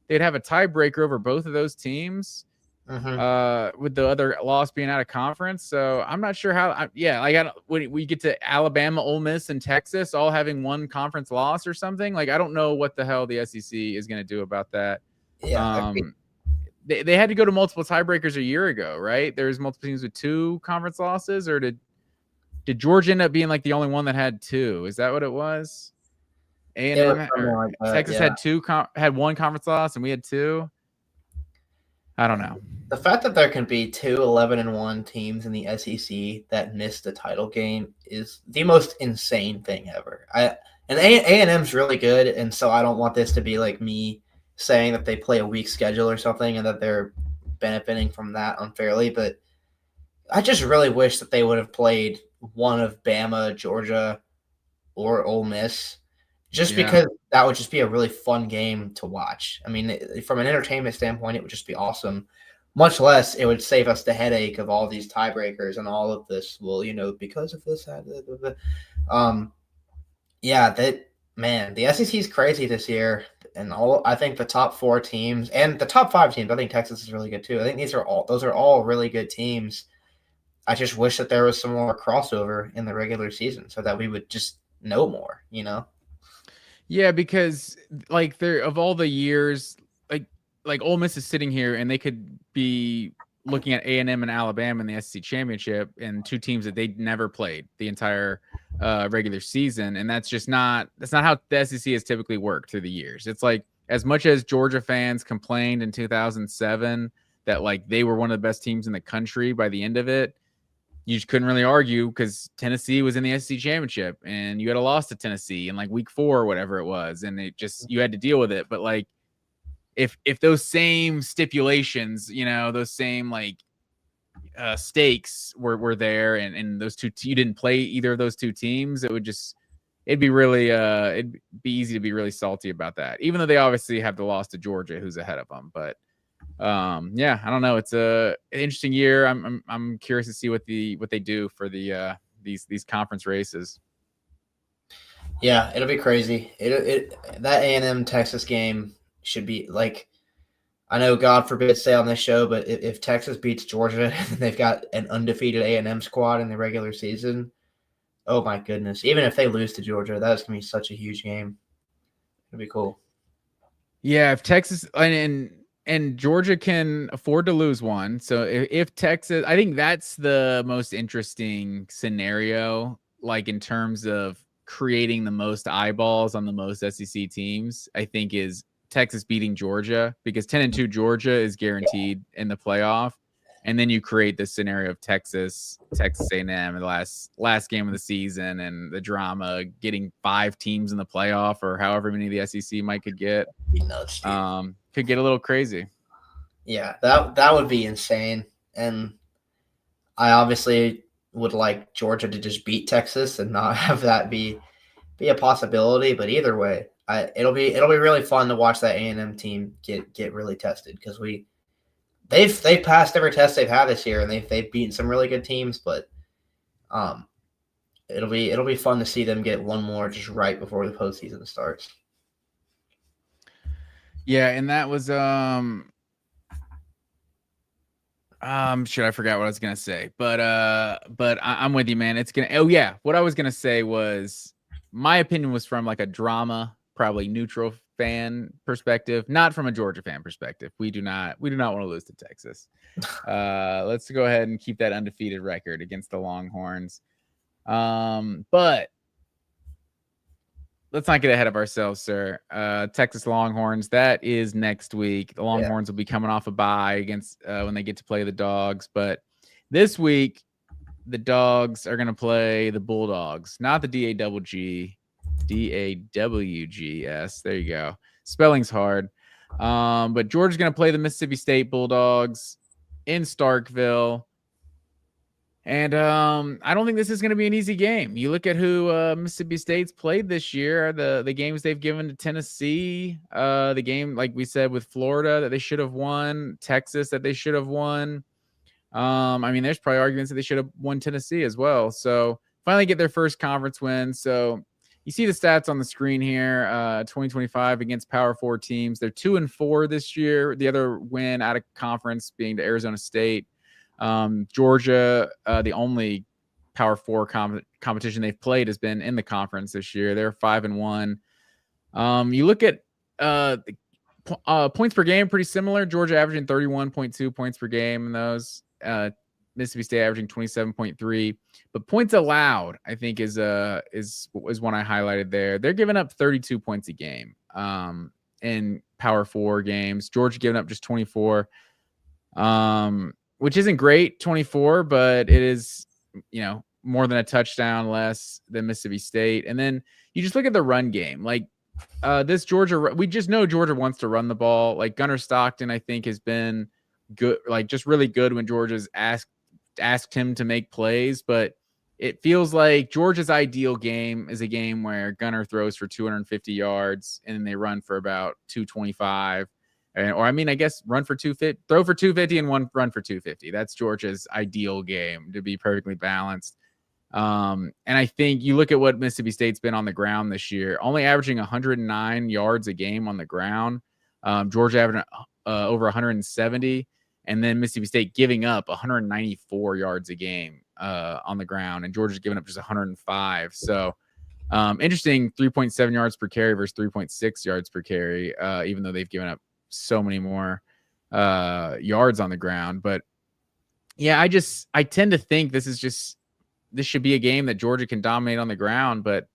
A: they'd have a tiebreaker over both of those teams. With the other loss being out of conference. So I'm not sure how. When we get to Alabama, Ole Miss, and Texas all having 1 conference loss or something, like, I don't know what the hell the SEC is going to do about that.
B: Yeah.
A: They had to go to multiple tiebreakers a year ago, right? There's multiple teams with 2 conference losses, or did Georgia end up being like the only one that had 2? Is that what it was? A&M or Texas had 1 conference loss, and we had 2. I don't know.
B: The fact that there can be 2 11-1 teams in the SEC that missed the title game is the most insane thing ever. And A&M's really good, and so I don't want this to be like me saying that they play a weak schedule or something and that they're benefiting from that unfairly, but I just really wish that they would have played one of Bama, Georgia, or Ole Miss, because that would just be a really fun game to watch. I mean, from an entertainment standpoint, it would just be awesome. Much less, it would save us the headache of all these tiebreakers and all of this. Well, because of this, the SEC is crazy this year, and I think the top 4 teams and the top 5 teams. I think Texas is really good too. I think those are all really good teams. I just wish that there was some more crossover in the regular season so that we would just know more, you know?
A: Yeah, because like there of all the years, like Ole Miss is sitting here and they could be looking at A&M and Alabama in the SEC championship and two teams that they'd never played the entire regular season, and that's not how the SEC has typically worked through the years. It's like as much as Georgia fans complained in 2007 that like they were one of the best teams in the country by the end of it, you just couldn't really argue because Tennessee was in the SEC championship and you had a loss to Tennessee in like week 4 or whatever it was, and it just you had to deal with it. But like if those same stipulations, you know, those same like stakes were there, and those two you didn't play either of those two teams, it'd be really it'd be easy to be really salty about that, even though they obviously have the loss to Georgia, who's ahead of them. But yeah, I don't know. It's an interesting year. I'm curious to see what they do for the these conference races.
B: Yeah, it'll be crazy. That A&M Texas game should be like, I know God forbid say on this show, but if Texas beats Georgia and they've got an undefeated A&M squad in the regular season, oh my goodness. Even if they lose to Georgia, that's going to be such a huge game. It'll be cool.
A: Yeah, if Texas and Georgia can afford to lose one. So if Texas, I think that's the most interesting scenario, like in terms of creating the most eyeballs on the most SEC teams, I think is Texas beating Georgia, because 10-2 Georgia is guaranteed in the playoff. And then you create this scenario of Texas A&M in the last game of the season, and the drama getting 5 teams in the playoff or however many the SEC could get.
B: Be nuts, dude.
A: Could get a little crazy.
B: Yeah, that would be insane. And I obviously would like Georgia to just beat Texas and not have that be a possibility. But either way, it'll be really fun to watch that A&M team get really tested, because they've passed every test they've had this year, and they've beaten some really good teams. But it'll be fun to see them get one more just right before the postseason starts.
A: Yeah, and that was shit, I forgot what I was gonna say, but I'm with you, man. It's gonna. Oh yeah, what I was gonna say was my opinion was from like a drama, probably neutral fan perspective, not from a Georgia fan perspective. We do not want to lose to Texas. Let's go ahead and keep that undefeated record against the Longhorns. But let's not get ahead of ourselves, sir. Texas Longhorns, that is next week. The Longhorns will be coming off a bye against when they get to play the Dogs. But this week, the Dogs are going to play the Bulldogs, not the DAWGS. There you go. Spelling's hard. But Georgia's going to play the Mississippi State Bulldogs in Starkville. And I don't think this is going to be an easy game. You look at who Mississippi State's played this year, the games they've given to Tennessee, the game, like we said, with Florida that they should have won, Texas that they should have won. I mean, there's probably arguments that they should have won Tennessee as well. So finally get their first conference win. So you see the stats on the screen here, 2025 against Power 4 teams. They're 2-4 this year. The other win out of conference being to Arizona State. Georgia, the only Power 4 competition they've played has been in the conference this year. They're 5-1. You look at points per game, pretty similar. Georgia averaging 31.2 points per game in those. Mississippi State averaging 27.3. But points allowed, I think, is one I highlighted there. They're giving up 32 points a game in Power 4 games. Georgia giving up just 24. Which isn't great, 24, but it is, more than a touchdown less than Mississippi State. And then you just look at the run game. Like this Georgia, we just know Georgia wants to run the ball. Like Gunnar Stockton, I think, has been good, like just really good when Georgia's asked him to make plays. But it feels like Georgia's ideal game is a game where Gunnar throws for 250 yards and they run for about 225. Or I mean, I guess run for 250, throw for 250 and one run for 250. That's Georgia's ideal game, to be perfectly balanced. And I think you look at what Mississippi State's been on the ground this year, only averaging 109 yards a game on the ground. Georgia averaging over 170. and then Mississippi State giving up 194 yards a game on the ground, and Georgia's giving up just 105. So interesting, 3.7 yards per carry versus 3.6 yards per carry, even though they've given up so many more yards on the ground. But yeah, I tend to think this should be a game that Georgia can dominate on the ground, but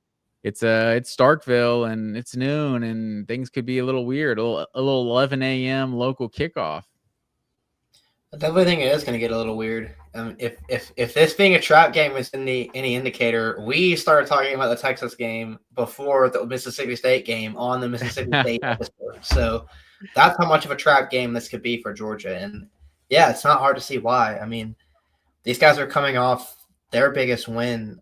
A: it's Starkville and it's noon and things could be a little weird. A little 11 a.m. local kickoff.
B: I definitely think it is going to get a little weird. If this being a trap game is any indicator, we started talking about the Texas game before the Mississippi State game on the Mississippi State episode. So that's how much of a trap game this could be for Georgia. And yeah, it's not hard to see why. I mean, these guys are coming off their biggest win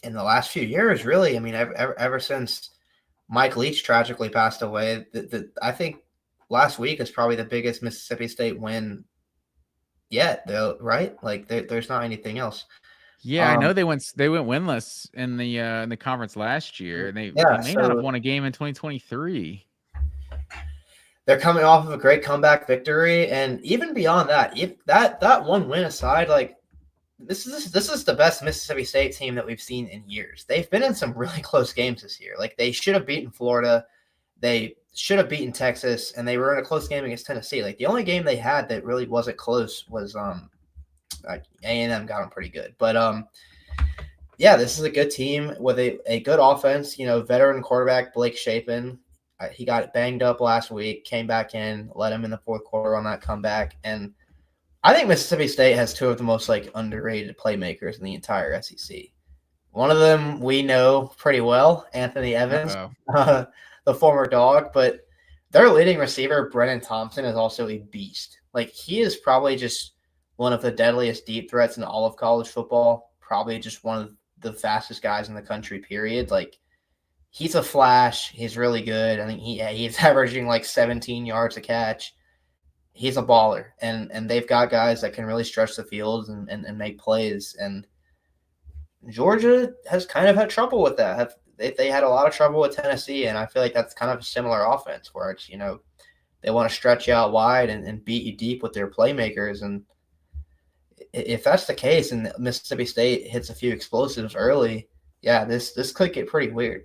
B: in the last few years, really. I mean, ever since Mike Leach tragically passed away, I think last week is probably the biggest Mississippi State win yet, though, right? Like there's not anything else.
A: Yeah, I know they went winless in the conference last year. They may not have won a game in 2023.
B: They're coming off of a great comeback victory, and even beyond that, if that one win aside, like this is the best Mississippi State team that we've seen in years. They've been in some really close games this year. Like they should have beaten Florida, they should have beaten Texas, and they were in a close game against Tennessee. Like the only game they had that really wasn't close was like A&M got them pretty good. But yeah, this is a good team with a good offense. You know, veteran quarterback Blake Shapen. He got banged up last week, came back in, led him in the fourth quarter on that comeback. And I think Mississippi State has two of the most underrated playmakers in the entire SEC. One of them we know pretty well, Anthony Evans, the former Dog, but their leading receiver, Brennan Thompson, is also a beast. Like he is probably just one of the deadliest deep threats in all of college football, probably just one of the fastest guys in the country, period. Like he's a flash. He's really good. I think he's averaging 17 yards a catch. He's a baller, and they've got guys that can really stretch the field and make plays. And Georgia has kind of had trouble with that. They had a lot of trouble with Tennessee, and I feel like that's kind of a similar offense where it's, they want to stretch you out wide and beat you deep with their playmakers. And if that's the case and Mississippi State hits a few explosives early, yeah, this could get pretty weird.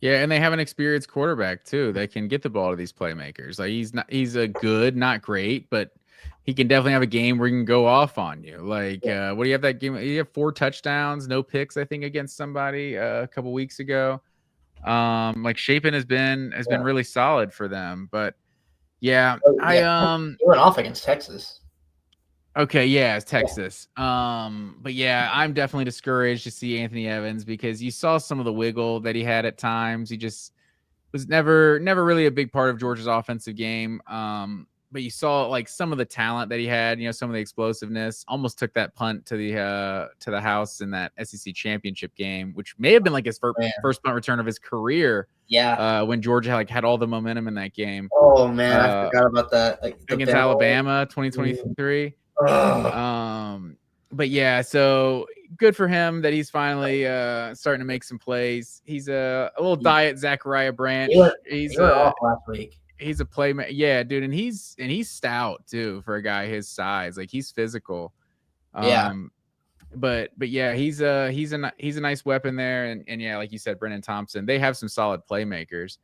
A: Yeah, and they have an experienced quarterback too that can get the ball to these playmakers. Like he's a good, not great, but he can definitely have a game where he can go off on you. What do you have that game? You have 4 touchdowns, no picks, I think, against somebody a couple weeks ago. Shapen has been really solid for them. But yeah,
B: he went off against Texas.
A: Okay, yeah, it's Texas. But yeah, I'm definitely discouraged to see Anthony Evans because you saw some of the wiggle that he had at times. He just was never really a big part of Georgia's offensive game. But you saw some of the talent that he had, some of the explosiveness. Almost took that punt to the house in that SEC championship game, which may have been his first punt return of his career.
B: Yeah.
A: When Georgia had all the momentum in that game.
B: Oh man, I forgot about that.
A: Against Alabama, 2023. But yeah, so good for him that he's finally starting to make some plays. He's a little diet Zachariah Branch.
B: He's off last week.
A: He's a playmaker. Yeah, dude, and he's stout too for a guy his size. He's physical.
B: Yeah.
A: But yeah, he's a nice weapon there, and yeah, like you said, Brennan Thompson. They have some solid playmakers.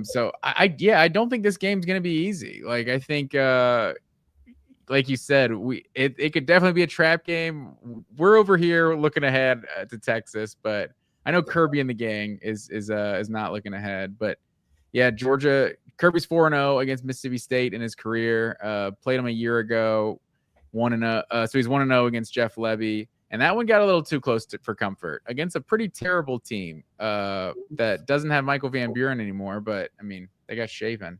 A: So I don't think this game's gonna be easy. I think like you said, it could definitely be a trap game. We're over here looking ahead to Texas, but I know Kirby and the gang is not looking ahead. But yeah, Georgia, Kirby's 4-0 against Mississippi State in his career. Played him a year ago, 1-0. So he's 1-0 against Jeff Lebby, and that one got a little too close for comfort against a pretty terrible team that doesn't have Michael Van Buren anymore. But I mean, they got Shapen.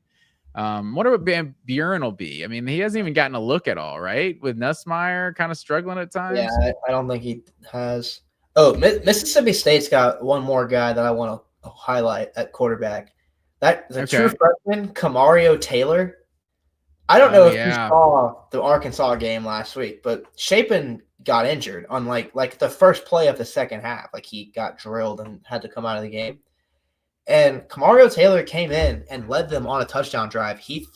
A: Wonder what Van Buren will be. I mean, he hasn't even gotten a look at all, right? With Nussmeier kind of struggling at times.
B: Yeah, I don't think he has. Oh, Mississippi State's got one more guy that I want to highlight at quarterback. True freshman, Kamario Taylor. I don't know if you saw the Arkansas game last week, but Shapen got injured on like the first play of the second half. He got drilled and had to come out of the game. And Kamario Taylor came in and led them on a touchdown drive. He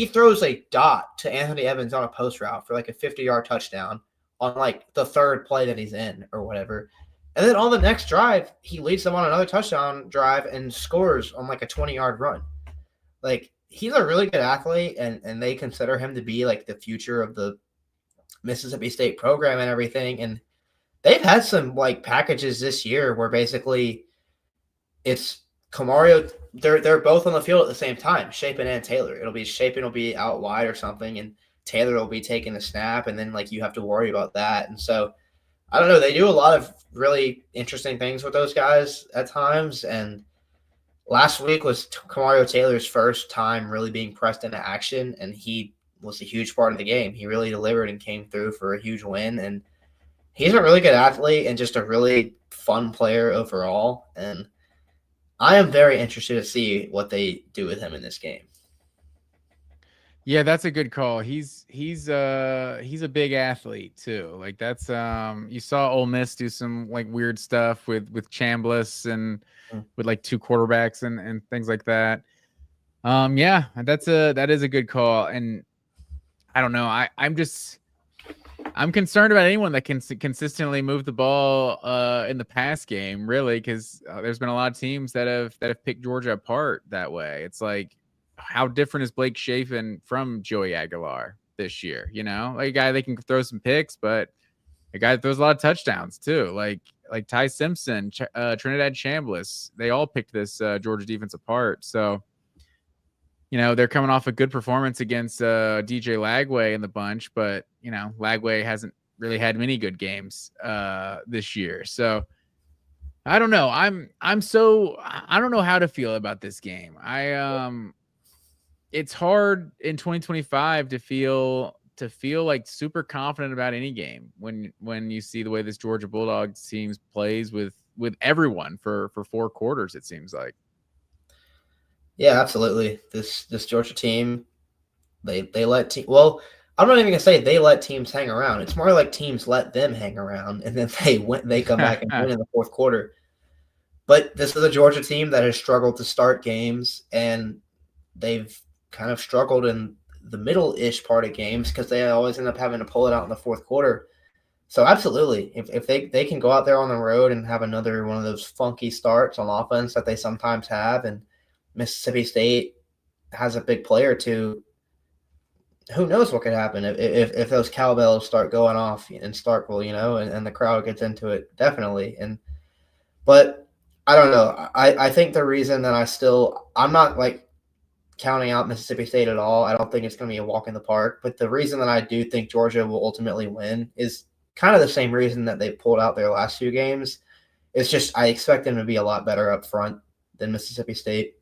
B: throws a dot to Anthony Evans on a post route for like a 50-yard touchdown on like the third play that he's in or whatever. And then on the next drive, he leads them on another touchdown drive and scores on like a 20-yard run. Like, he's a really good athlete, and they consider him to be like the future of the Mississippi State program and everything. And they've had some like packages this year where basically it's Kamario. They're both on the field at the same time, Shapen and Taylor. It'll be Shapen will be out wide or something, and Taylor will be taking the snap, and then like you have to worry about that. And so I don't know. They do a lot of really interesting things with those guys at times. And last week was Kamario Taylor's first time really being pressed into action, and he was a huge part of the game. He really delivered and came through for a huge win. And he's a really good athlete and just a really fun player overall. And I am very interested to see what they do with him in this game.
A: Yeah, that's a good call. He's a big athlete too. Like that's you saw Ole Miss do some like weird stuff with Chambliss and with like two quarterbacks and things like that. Yeah, that is a good call. And I don't know. I'm concerned about anyone that can consistently move the ball in the pass game, really, because there's been a lot of teams that have picked Georgia apart that way. It's like, how different is Blake Shapen from Joey Aguilar this year? You know, like a guy that can throw some picks, but a guy that throws a lot of touchdowns too. Like Ty Simpson, Trinidad Chambliss, they all picked this Georgia defense apart. So, you know, they're coming off a good performance against DJ Lagway in the bunch, but you know, Lagway hasn't really had many good games this year. So I don't know. I don't know how to feel about this game. It's hard in 2025 to feel like super confident about any game when you see the way this Georgia Bulldogs team plays with everyone for 4 quarters, it seems like.
B: Yeah, absolutely. This Georgia team, they let well, I'm not even gonna say they let teams hang around. It's more like teams let them hang around, and then they come back and win in the fourth quarter. But this is a Georgia team that has struggled to start games, and they've kind of struggled in the middle-ish part of games because they always end up having to pull it out in the fourth quarter. So absolutely, if they can go out there on the road and have another one of those funky starts on offense that they sometimes have, and Mississippi State has a big player too, who knows what could happen if those cowbells start going off in Starkville, you know, and the crowd gets into it, definitely. But I don't know. I think the reason that I'm not like counting out Mississippi State at all. I don't think it's going to be a walk in the park. But the reason that I do think Georgia will ultimately win is kind of the same reason that they pulled out their last 2 games. It's just I expect them to be a lot better up front than Mississippi State.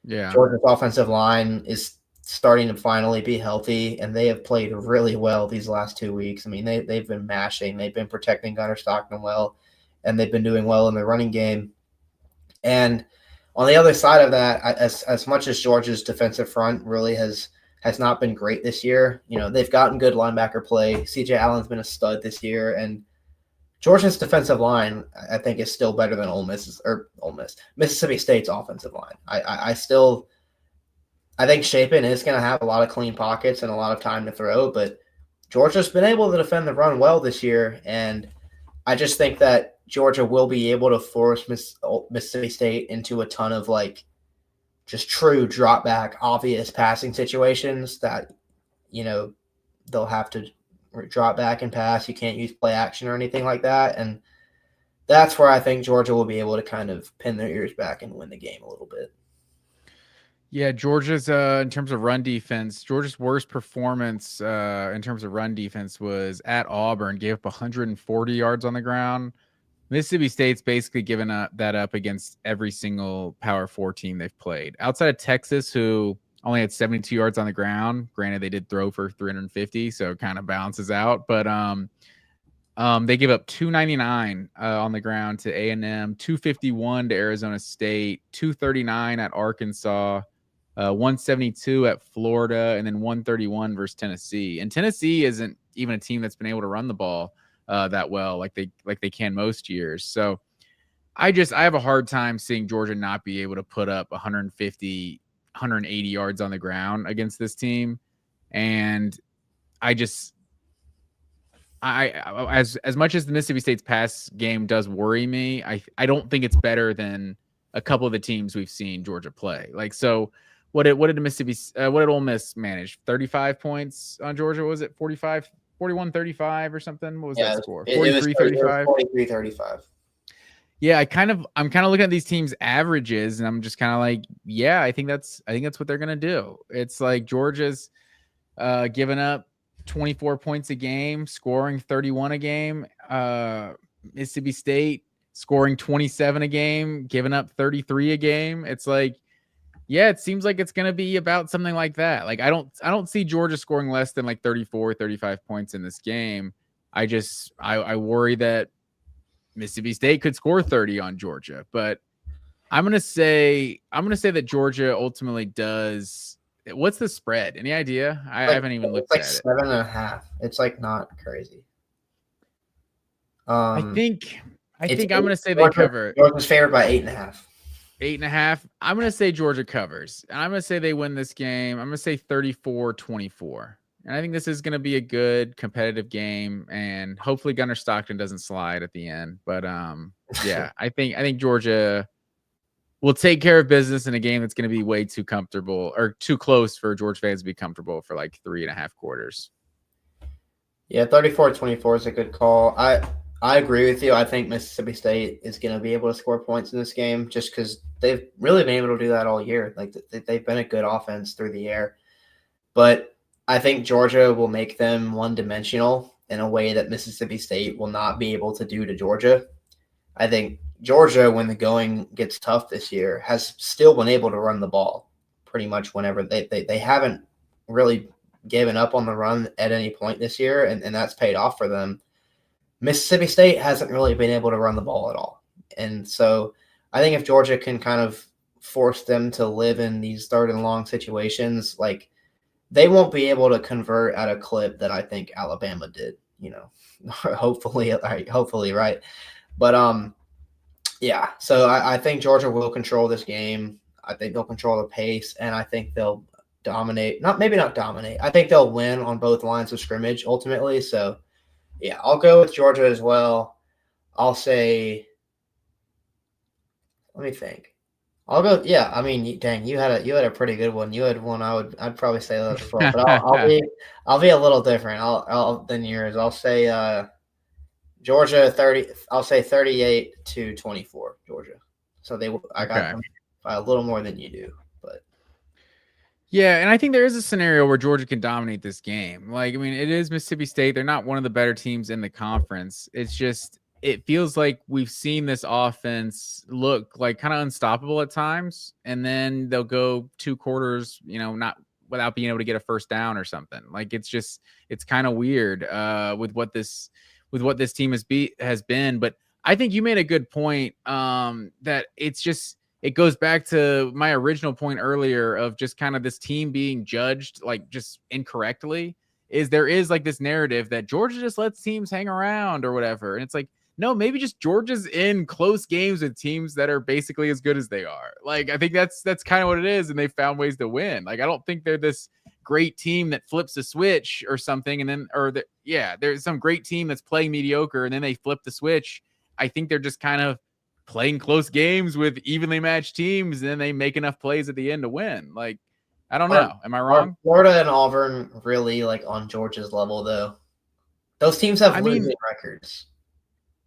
A: Yeah.
B: Georgia's offensive line is starting to finally be healthy, and they have played really well these last 2 weeks. I mean, they've been mashing. They've been protecting Gunnar Stockton well, and they've been doing well in the running game. And on the other side of that, as much as Georgia's defensive front really has not been great this year, you know, they've gotten good linebacker play. C.J. Allen's been a stud this year, and Georgia's defensive line, I think, is still better than Mississippi State's offensive line. I think Shapen is going to have a lot of clean pockets and a lot of time to throw, but Georgia's been able to defend the run well this year, and I just think that Georgia will be able to force Mississippi State into a ton of like just true drop back, obvious passing situations that, you know, they'll have to drop back and pass. You can't use play action or anything like that. And that's where I think Georgia will be able to kind of pin their ears back and win the game a little bit.
A: Yeah, Georgia's in terms of run defense, Georgia's worst performance in terms of run defense was at Auburn, gave up 140 yards on the ground. Mississippi State's basically given that up against every single Power 4 team they've played. Outside of Texas, who only had 72 yards on the ground. Granted, they did throw for 350, so it kind of balances out. But they give up 299 on the ground to A&M, 251 to Arizona State, 239 at Arkansas, 172 at Florida, and then 131 versus Tennessee. And Tennessee isn't even a team that's been able to run the ball that well like they can most years. So I have a hard time seeing Georgia not be able to put up 150, 180 yards on the ground against this team. And I just, as much as the Mississippi State's pass game does worry me, I don't think it's better than a couple of the teams we've seen Georgia play. Like, so what did Ole Miss manage? 35 points on Georgia? Was it 45, 41, 35 or something? What was that score? 43, 35?
B: 43, 35.
A: Yeah, I'm kind of looking at these teams' averages, and I'm just kind of like, yeah, I think that's what they're gonna do. It's like Georgia's giving up 24 points a game, scoring 31 a game. Mississippi State scoring 27 a game, giving up 33 a game. It's like, yeah, it seems like it's gonna be about something like that. Like I don't see Georgia scoring less than like 34, 35 points in this game. I worry that Mississippi State could score 30 on Georgia, but I'm gonna say that Georgia ultimately does. What's the spread? Any idea? I haven't even looked at it.
B: It's like 7.5. It's like not crazy.
A: I think I'm gonna say they cover.
B: Georgia's favored by 8.5.
A: 8.5. I'm gonna say Georgia covers, and I'm gonna say they win this game. I'm gonna say 34-24. And I think this is going to be a good competitive game, and hopefully Gunnar Stockton doesn't slide at the end. But yeah, I think Georgia will take care of business in a game that's going to be way too comfortable or too close for Georgia fans to be comfortable for like 3.5 quarters.
B: Yeah, 34-24 is a good call. I agree with you. I think Mississippi State is going to be able to score points in this game just because they've really been able to do that all year. Like they've been a good offense through the air, but I think Georgia will make them one-dimensional in a way that Mississippi State will not be able to do to Georgia. I think Georgia, when the going gets tough this year, has still been able to run the ball pretty much whenever they haven't really given up on the run at any point this year, and that's paid off for them. Mississippi State hasn't really been able to run the ball at all. And so I think if Georgia can kind of force them to live in these third and long situations, like they won't be able to convert at a clip that I think Alabama did, hopefully, right. But yeah, so I think Georgia will control this game. I think they'll control the pace, and I think they'll dominate. Maybe not dominate. I think they'll win on both lines of scrimmage ultimately. So yeah, I'll go with Georgia as well. I'll say, let me think. I'll go. Yeah, I mean, dang, you had a pretty good one. You had one. I'd probably say that as well. But I'll be a little different. Than yours. I'll say Georgia 30. I'll say 38-24 Georgia. So I got them a little more than you do, but
A: yeah, and I think there is a scenario where Georgia can dominate this game. Like, I mean, it is Mississippi State. They're not one of the better teams in the conference. It's just, it feels like we've seen this offense look like kind of unstoppable at times, and then they'll go 2 quarters, not without being able to get a first down or something. Like it's kind of weird with what this team has been. But I think you made a good point that it goes back to my original point earlier of just kind of this team being judged like just incorrectly. There is like this narrative that Georgia just lets teams hang around or whatever, and it's like, no, maybe just Georgia's in close games with teams that are basically as good as they are. Like, I think that's kind of what it is, and they found ways to win. Like, I don't think they're this great team that flips a switch or something, and then there's some great team that's playing mediocre, and then they flip the switch. I think they're just kind of playing close games with evenly matched teams, and then they make enough plays at the end to win. Like, I don't know. Am I wrong?
B: Florida and Auburn really like on Georgia's level, though? Those teams have losing records.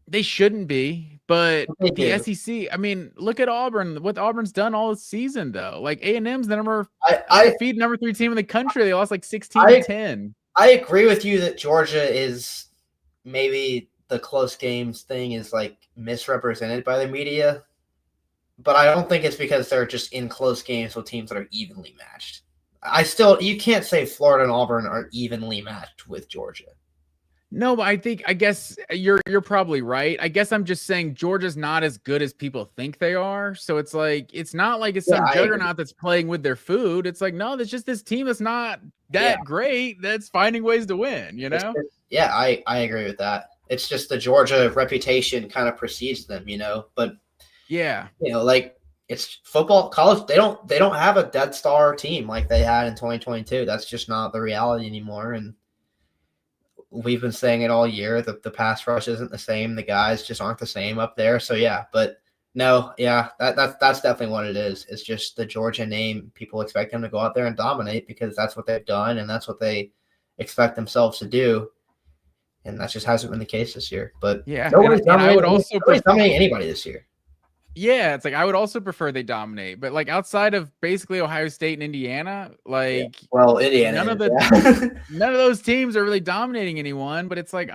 A: They shouldn't be, but the SEC, I mean, look at Auburn. What Auburn's done all season, though. Like, A&M's the number 3 team in the country. They lost like 16-10.
B: I agree with you that Georgia is maybe the close games thing is like misrepresented by the media, but I don't think it's because they're just in close games with teams that are evenly matched. You can't say Florida and Auburn are evenly matched with Georgia.
A: No, but I guess you're probably right. I guess I'm just saying Georgia's not as good as people think they are. So it's like, it's not like it's some juggernaut that's playing with their food. It's like, no, there's just this team that's not that great that's finding ways to win,
B: I agree with that. It's just the Georgia reputation kind of precedes them, but
A: Yeah.
B: Like it's football, college. They don't have a Dead Star team like they had in 2022. That's just not the reality anymore. And we've been saying it all year. The pass rush isn't the same. The guys just aren't the same up there. So yeah, but no, yeah, that's definitely what it is. It's just the Georgia name. People expect them to go out there and dominate because that's what they've done and that's what they expect themselves to do. And that just hasn't been the case this year. But
A: Yeah.
B: nobody's
A: And I would also
B: dominating anybody this year.
A: Yeah, it's like I would also prefer they dominate, but like outside of basically Ohio State and Indiana, like
B: well, Indiana,
A: none of those teams are really dominating anyone. But it's like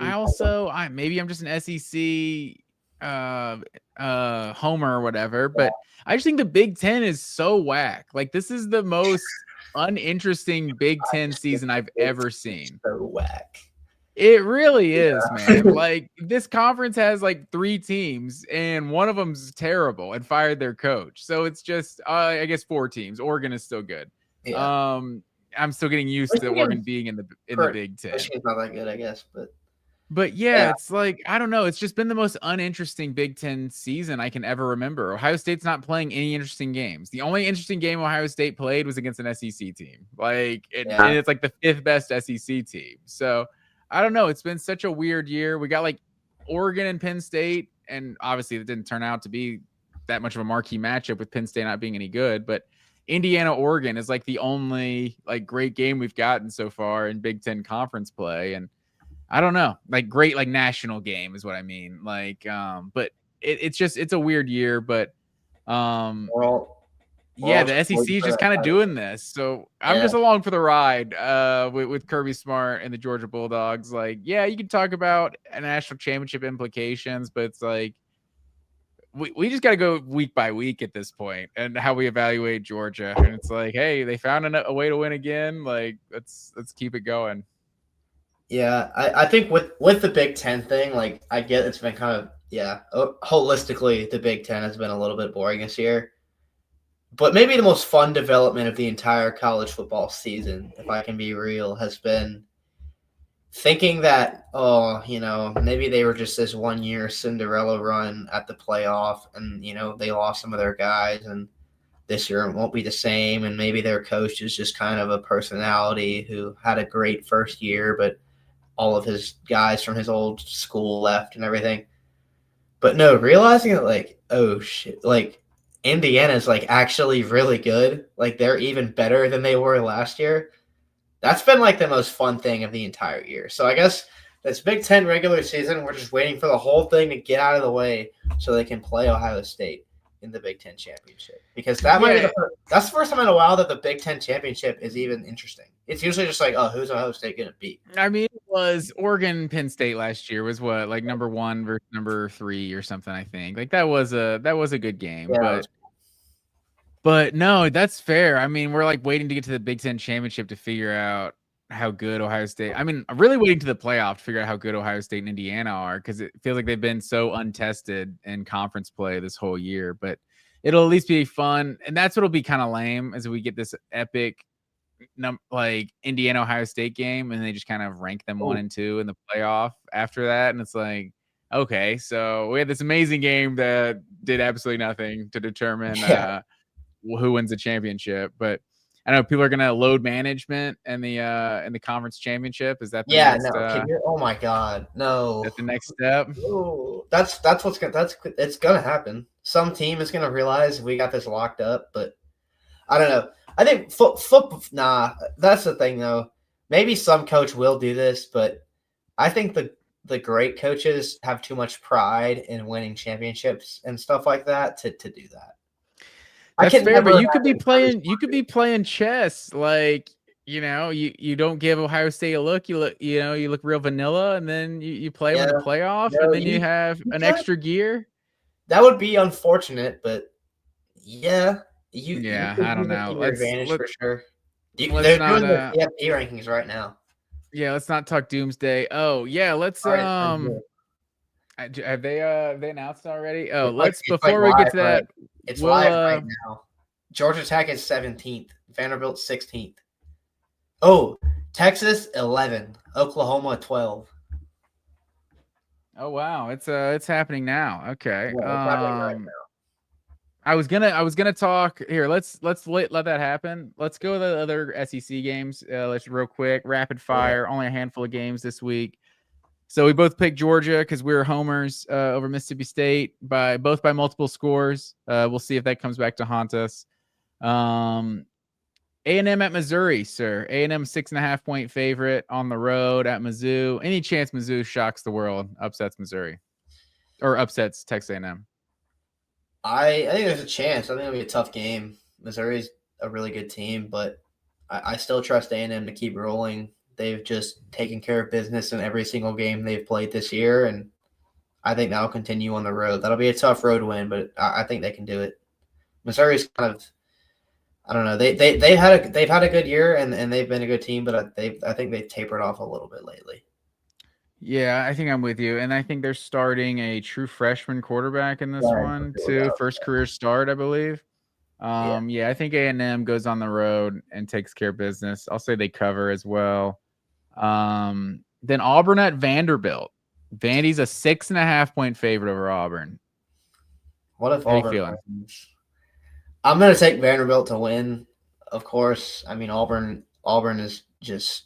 A: maybe I'm just an SEC homer or whatever, but I just think the Big Ten is so whack. Like this is the most uninteresting Big Ten season I've ever seen.
B: So whack.
A: It really is, man. Like this conference has like 3 teams and one of them's terrible and fired their coach. So it's just I guess 4 teams. Oregon is still good.
B: Yeah.
A: I'm still getting used to Oregon being in the Big Ten.
B: Michigan's not that good, I guess,
A: but yeah, it's like I don't know. It's just been the most uninteresting Big Ten season I can ever remember. Ohio State's not playing any interesting games. The only interesting game Ohio State played was against an SEC team. Like and it's like the 5th best SEC team. So I don't know. It's been such a weird year. We got like Oregon and Penn State, and obviously it didn't turn out to be that much of a marquee matchup with Penn State not being any good. But Indiana, Oregon is like the only like great game we've gotten so far in Big Ten conference play. And I don't know, like great like national game is what I mean. Like, but it's a weird year. But yeah, the SEC is just kind of doing this. So I'm just along for the ride with Kirby Smart and the Georgia Bulldogs. Like, yeah, you can talk about a national championship implications, but it's like we just got to go week by week at this point and how we evaluate Georgia. And it's like, hey, they found a way to win again. Like, let's keep it going.
B: Yeah, I think with the Big Ten thing, like I get it's been kind of holistically the Big Ten has been a little bit boring this year. But maybe the most fun development of the entire college football season, if I can be real, has been thinking that, maybe they were just this 1 year Cinderella run at the playoff and, they lost some of their guys and this year it won't be the same. And maybe their coach is just kind of a personality who had a great first year, but all of his guys from his old school left and everything. But no, realizing that like, oh shit, like, Indiana's like actually really good. Like they're even better than they were last year. That's been like the most fun thing of the entire year. So I guess this Big Ten regular season, we're just waiting for the whole thing to get out of the way so they can play Ohio State in the Big Ten championship. Because that's the first time in a while that the Big Ten championship is even interesting. It's usually just like, oh, who's Ohio State going to beat?
A: I mean, it was Oregon Penn State last year was what, like number 1 versus number 3 or something, I think. Like that was a good game. Yeah, but no, that's fair. I mean, we're like waiting to get to the Big Ten championship to figure out how good Ohio State. I mean, I'm really waiting to the playoff to figure out how good Ohio State and Indiana are because it feels like they've been so untested in conference play this whole year. But it'll at least be fun, and that's what'll be kind of lame as we get this epic like Indiana Ohio State game, and they just kind of rank them 1 and 2 in the playoff after that, and it's like, okay, so we had this amazing game that did absolutely nothing to determine who wins the championship. But I know people are gonna load management in the conference championship. Is that the next,
B: oh my god, no,
A: that's the next step?
B: Ooh, it's gonna happen. Some team is gonna realize we got this locked up, but I don't know. I think that's the thing though. Maybe some coach will do this, but I think the great coaches have too much pride in winning championships and stuff like that to do that.
A: That's fair, but you could be playing chess. Like, you don't give Ohio State a look. You look real vanilla, and then you play them in the playoff, and then you have an extra gear.
B: That would be unfortunate, but yeah.
A: I don't know.
B: Let's for sure. They're doing the PFP rankings right now.
A: Yeah, let's not talk doomsday. Oh yeah, let's have they announced already? Oh, before we get to that,
B: it's live right now. Georgia Tech is 17th, Vanderbilt 16th. Oh, Texas 11, Oklahoma 12.
A: Oh wow, it's happening now. Okay.
B: Yeah, it's happening right now.
A: I was gonna talk here. Let's let that happen. Let's go to the other SEC games. Let's real quick, rapid fire. Only a handful of games this week. So we both picked Georgia because we were homers over Mississippi State by multiple scores. We'll see if that comes back to haunt us. A&M at Missouri, sir. A&M 6.5-point favorite on the road at Mizzou. Any chance Mizzou shocks the world, upsets Missouri, or upsets Texas A&M?
B: I think there's a chance. I think it'll be a tough game. Missouri's a really good team, but I still trust A&M to keep rolling. They've just taken care of business in every single game they've played this year, and I think that'll continue on the road. That'll be a tough road win, but I think they can do it. Missouri's kind of, I don't know. They've had a good year and they've been a good team, but I think they've tapered off a little bit lately.
A: Yeah, I think I'm with you, and I think they're starting a true freshman quarterback in this one too. First career start, I believe. Yeah, I think A&M goes on the road and takes care of business. I'll say they cover as well. Then Auburn at Vanderbilt. Vandy's a 6.5-point favorite over Auburn.
B: What if
A: How
B: Auburn
A: you feeling?
B: wins? I'm going to take Vanderbilt to win. Of course, I mean Auburn is just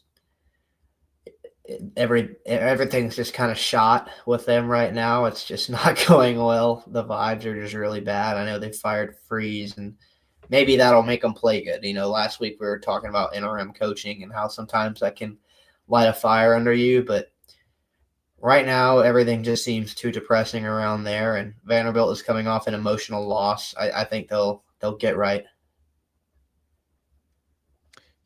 B: everything's just kind of shot with them right now. It's just not going well. The vibes are just really bad. I know they fired Freeze, and maybe that'll make them play good. You know, last week we were talking about interim coaching and how sometimes that can light a fire under you, but right now everything just seems too depressing around there, and Vanderbilt is coming off an emotional loss. I think they'll get right.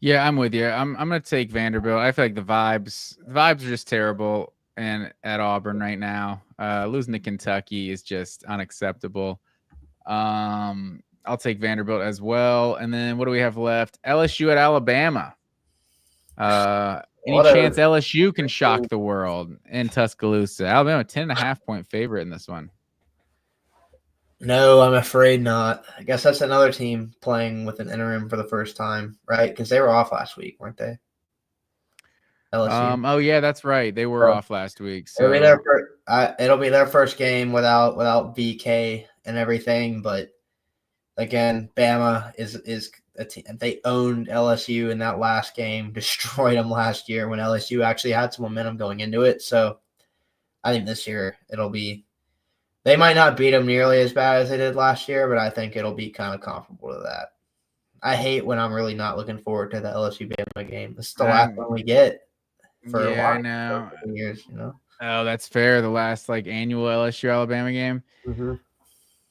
A: Yeah, I'm with you. I'm gonna take Vanderbilt. I feel like the vibes are just terrible, and at Auburn right now, losing to Kentucky is just unacceptable. I'll take Vanderbilt as well. And then what do we have left? LSU at Alabama. Any chance LSU can shock the world in Tuscaloosa? Alabama 10.5-point favorite in this one.
B: No, I'm afraid not. I guess that's another team playing with an interim for the first time, right? Because they were off last week, weren't they?
A: LSU. Oh yeah, that's right. They were off last week. So
B: it'll be their first game without BK and everything. But again, Bama is a team. They owned LSU in that last game, destroyed them last year when LSU actually had some momentum going into it. So I think this year it'll be. They might not beat them nearly as bad as they did last year, but I think it'll be kind of comparable to that. I hate when I'm really not looking forward to the LSU Bama game. This is the last one we get for a while.
A: I know.
B: For years, you know.
A: Oh, that's fair. The last annual LSU Alabama game.
B: Mm-hmm.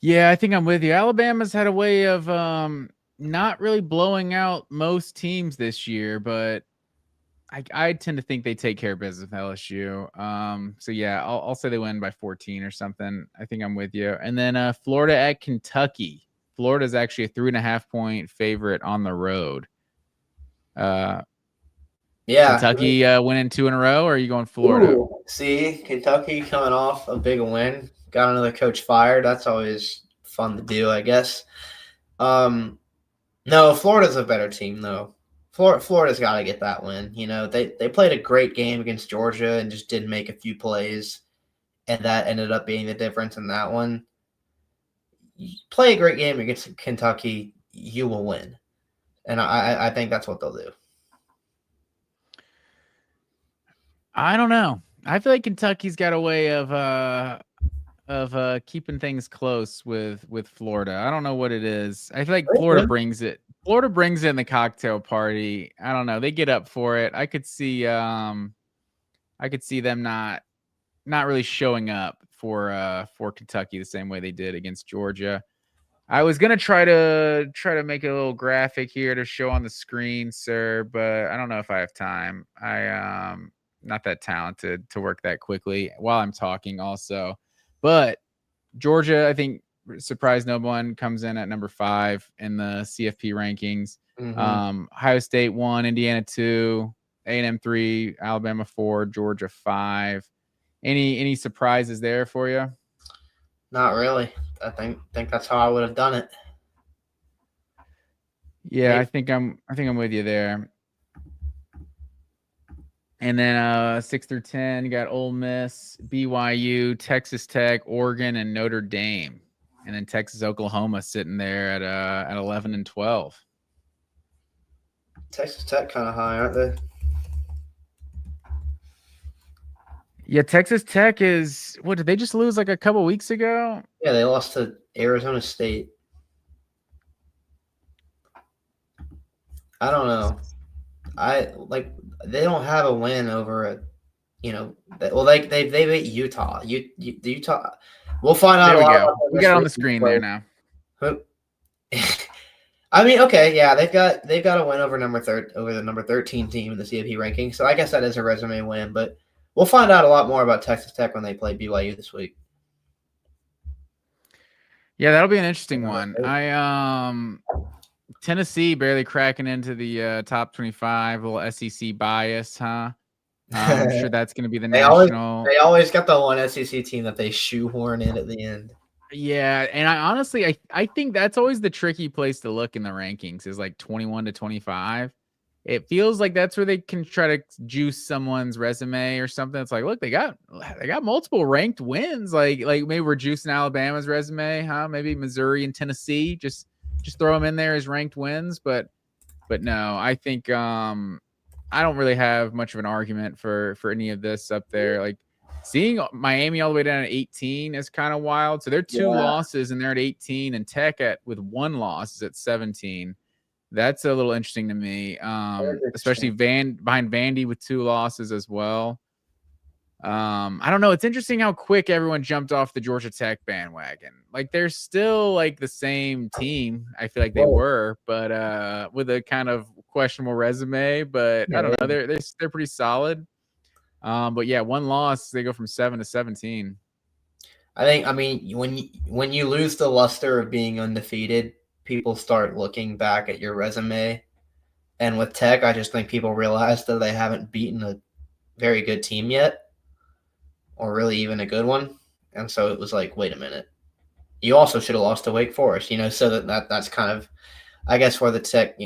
A: Yeah, I think I'm with you. Alabama's had a way of not really blowing out most teams this year, but I tend to think they take care of business with LSU. So yeah, I'll say they win by 14 or something. I think I'm with you. And then Florida at Kentucky. Florida is actually a 3.5-point favorite on the road. Yeah, Kentucky winning 2 in a row, or are you going Florida?
B: Ooh, see, Kentucky coming off a big win, got another coach fired. That's always fun to do, I guess. No, Florida's a better team though. Florida's got to get that win. You know, they played a great game against Georgia and just didn't make a few plays, and that ended up being the difference in that one. You play a great game against Kentucky, you will win, and I think that's what they'll do.
A: I don't know. I feel like Kentucky's got a way of keeping things close with Florida. I don't know what it is. I feel like Florida brings it. Florida brings in the cocktail party. I don't know. They get up for it. I could see them not really showing up for Kentucky the same way they did against Georgia. I was gonna try to make a little graphic here to show on the screen, sir, but I don't know if I have time. I not that talented to work that quickly while I'm talking also. But Georgia, I think, surprise no one, comes in at number 5 in the CFP rankings. Mm-hmm. Ohio State 1, Indiana 2, A&M 3, Alabama 4, Georgia 5. Any surprises there for you?
B: Not really. I think that's how I would have done it.
A: Yeah, I think I'm with you there. And then 6 through 10, you got Ole Miss, BYU, Texas Tech, Oregon, and Notre Dame. and then Texas, Oklahoma sitting there at 11 and 12.
B: Texas Tech kind of high, aren't they?
A: Yeah, Texas Tech is what did they just lose like a couple weeks ago?
B: Yeah, they lost to Arizona State. I don't know. They don't have a win over a, they beat Utah. Utah. We'll find out
A: There
B: a
A: we
B: lot
A: go.
B: about
A: We got it on the screen there now.
B: I mean, okay, yeah, they've got a win over the number 13 team in the CFP ranking. So I guess that is a resume win, but we'll find out a lot more about Texas Tech when they play BYU this week.
A: Yeah, that'll be an interesting one. Tennessee barely cracking into the top 25, a little SEC bias, huh? I'm sure that's going to be the national.
B: They always got the one SEC team that they shoehorn in at the end.
A: Yeah, and I think that's always the tricky place to look in the rankings is like 21 to 25. It feels like that's where they can try to juice someone's resume or something. It's like, look, they got multiple ranked wins. Like maybe we're juicing Alabama's resume, huh? Maybe Missouri and Tennessee, just throw them in there as ranked wins. But no, I think I don't really have much of an argument for any of this up there. Like seeing Miami all the way down at 18 is kind of wild. So they're two losses and they're at 18, and Tech with one loss is at 17. That's a little interesting to me, especially behind Vandy with 2 losses as well. I don't know. It's interesting how quick everyone jumped off the Georgia Tech bandwagon. Like they're still like the same team. I feel like they were, but with a kind of questionable resume. But I don't know. They're pretty solid. But yeah, one loss, they go from 7 to 17.
B: I mean, when you lose the luster of being undefeated, people start looking back at your resume. And with Tech, I just think people realize that they haven't beaten a very good team yet, or really even a good one. And so it was like, wait a minute. You also should have lost to Wake Forest, so that's kind of, I guess, where the tech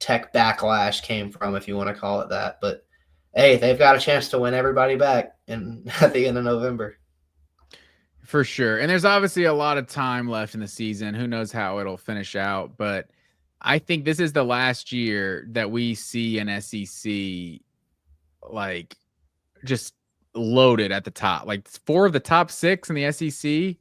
B: backlash came from, if you want to call it that. But hey, they've got a chance to win everybody back at the end of November.
A: For sure. And there's obviously a lot of time left in the season. Who knows how it'll finish out. But I think this is the last year that we see an SEC like just loaded at the top. Like 4 of the top 6 in the SEC.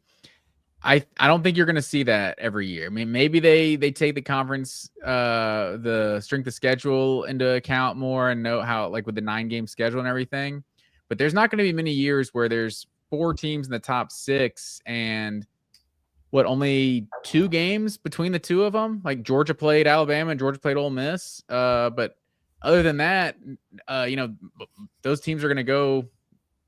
A: I don't think you're going to see that every year. I mean, maybe they take the conference, the strength of schedule into account more and know how, like with the 9-game schedule and everything. But there's not going to be many years where there's 4 teams in the top 6 and only 2 games between the 2 of them. Like Georgia played Alabama and Georgia played Ole Miss. But other than that, those teams are going to go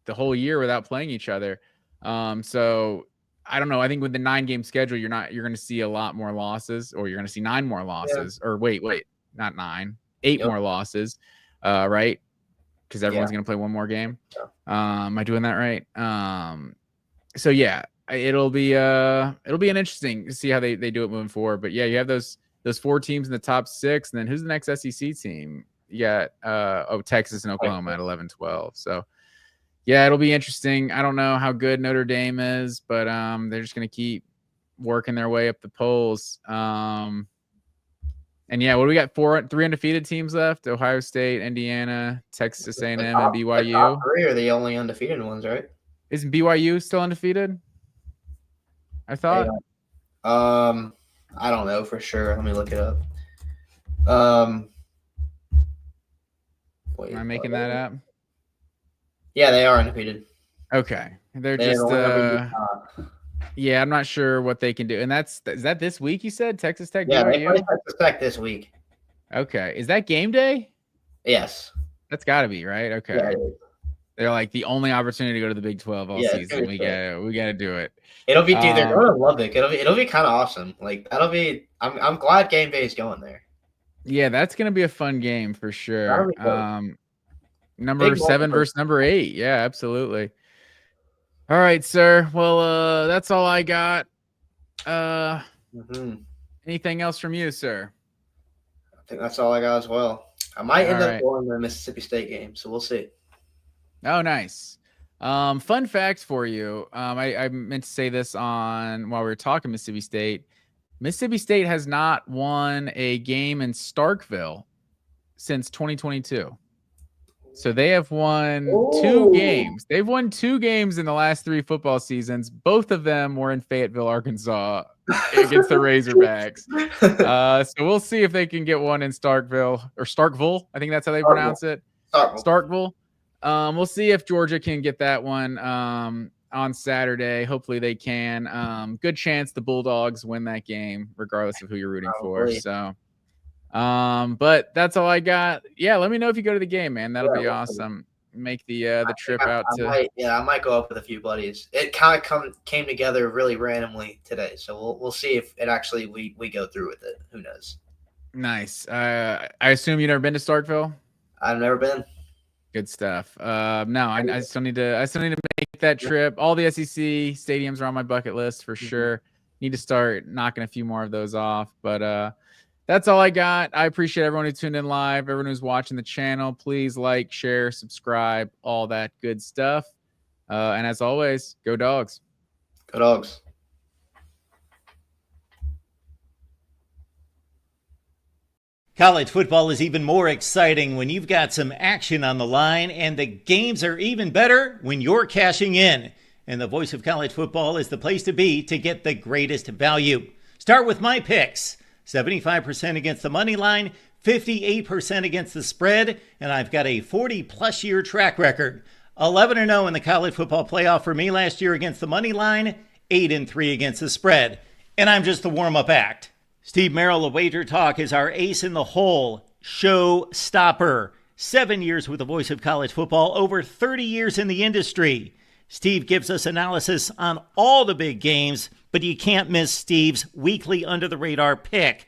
A: the whole year without playing each other. So I don't know. I think with the 9-game schedule, you're going to see a lot more losses, or you're going to see 9 more losses. Yeah. Or wait, not 9, 8 more losses, right? Because everyone's going to play 1 more game. Yeah. Am I doing that right? So yeah, it'll be an interesting to see how they do it moving forward. But yeah, you have those 4 teams in the top 6, and then who's the next SEC team? You got Texas and Oklahoma at 11-12. So. Yeah, it'll be interesting. I don't know how good Notre Dame is, but they're just going to keep working their way up the polls. And yeah, what do we got? 3 undefeated teams left: Ohio State, Indiana, Texas A&M, and BYU.
B: The top 3 are the only undefeated ones, right?
A: Isn't BYU still undefeated? I thought.
B: I don't know for sure. Let me look it up.
A: Am I making that up?
B: Yeah, they are undefeated.
A: Okay. They're just yeah, I'm not sure what they can do. And is that this week you said? Texas Tech?
B: Yeah, they play Texas Tech this week.
A: Okay. Is that game day?
B: Yes.
A: That's gotta be, right? Okay. Yeah, they're like the only opportunity to go to the Big 12 all season. We gotta do it.
B: It'll be dude, they're going to Lubbock. It'll be kind of awesome. Like that'll be I'm glad game day is going there.
A: Yeah, that's gonna be a fun game for sure. Number 7 versus number 8. Yeah, absolutely. All right, sir. Well, that's all I got. Anything else from you, sir?
B: I think that's all I got as well. I might end up going to the Mississippi State game, so we'll see.
A: Oh, nice. Fun fact for you. I meant to say this on while we were talking Mississippi State. Mississippi State has not won a game in Starkville since 2022. So they have won 2 games. They've won 2 games in the last 3 football seasons. Both of them were in Fayetteville, Arkansas against the Razorbacks. So we'll see if they can get one in Starkville or Starkville. I think that's how they pronounce it. Starkville. We'll see if Georgia can get that one on Saturday. Hopefully they can. Good chance the Bulldogs win that game, regardless of who you're rooting for. So but that's all I got. Yeah, let me know if you go to the game, man. That'll be awesome. Make the trip out to
B: I might go up with a few buddies. It kind of came together really randomly today, so we'll see if it actually we go through with it. Who knows?
A: Nice. I assume you've never been to Starkville?
B: I've never been.
A: Good stuff. No, I still need to make that trip. All the SEC stadiums are on my bucket list for sure. Need to start knocking a few more of those off, but that's all I got. I appreciate everyone who tuned in live, everyone who's watching the channel. Please like, share, subscribe, all that good stuff. And as always, go Dogs.
B: Go Dogs.
C: College football is even more exciting when you've got some action on the line, and the games are even better when you're cashing in. And the Voice of College Football is the place to be to get the greatest value. Start with my picks. 75% against the money line, 58% against the spread, and I've got a 40-plus year track record. 11-0 in the college football playoff for me last year against the money line, 8-3 against the spread. And I'm just the warm-up act. Steve Merrill of Wager Talk is our ace in the hole, show stopper. 7 years with the Voice of College Football, over 30 years in the industry. Steve gives us analysis on all the big games, but you can't miss Steve's weekly under-the-radar pick.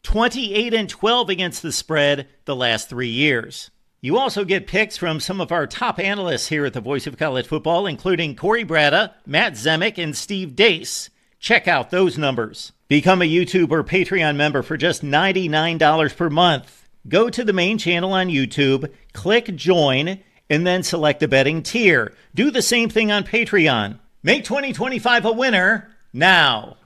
C: 28-12 against the spread the last 3 years. You also get picks from some of our top analysts here at the Voice of College Football, including Corey Bratta, Matt Zemek, and Steve Dace. Check out those numbers. Become a YouTube or Patreon member for just $99 per month. Go to the main channel on YouTube, click Join, and then select the betting tier. Do the same thing on Patreon. Make 2025 a winner now.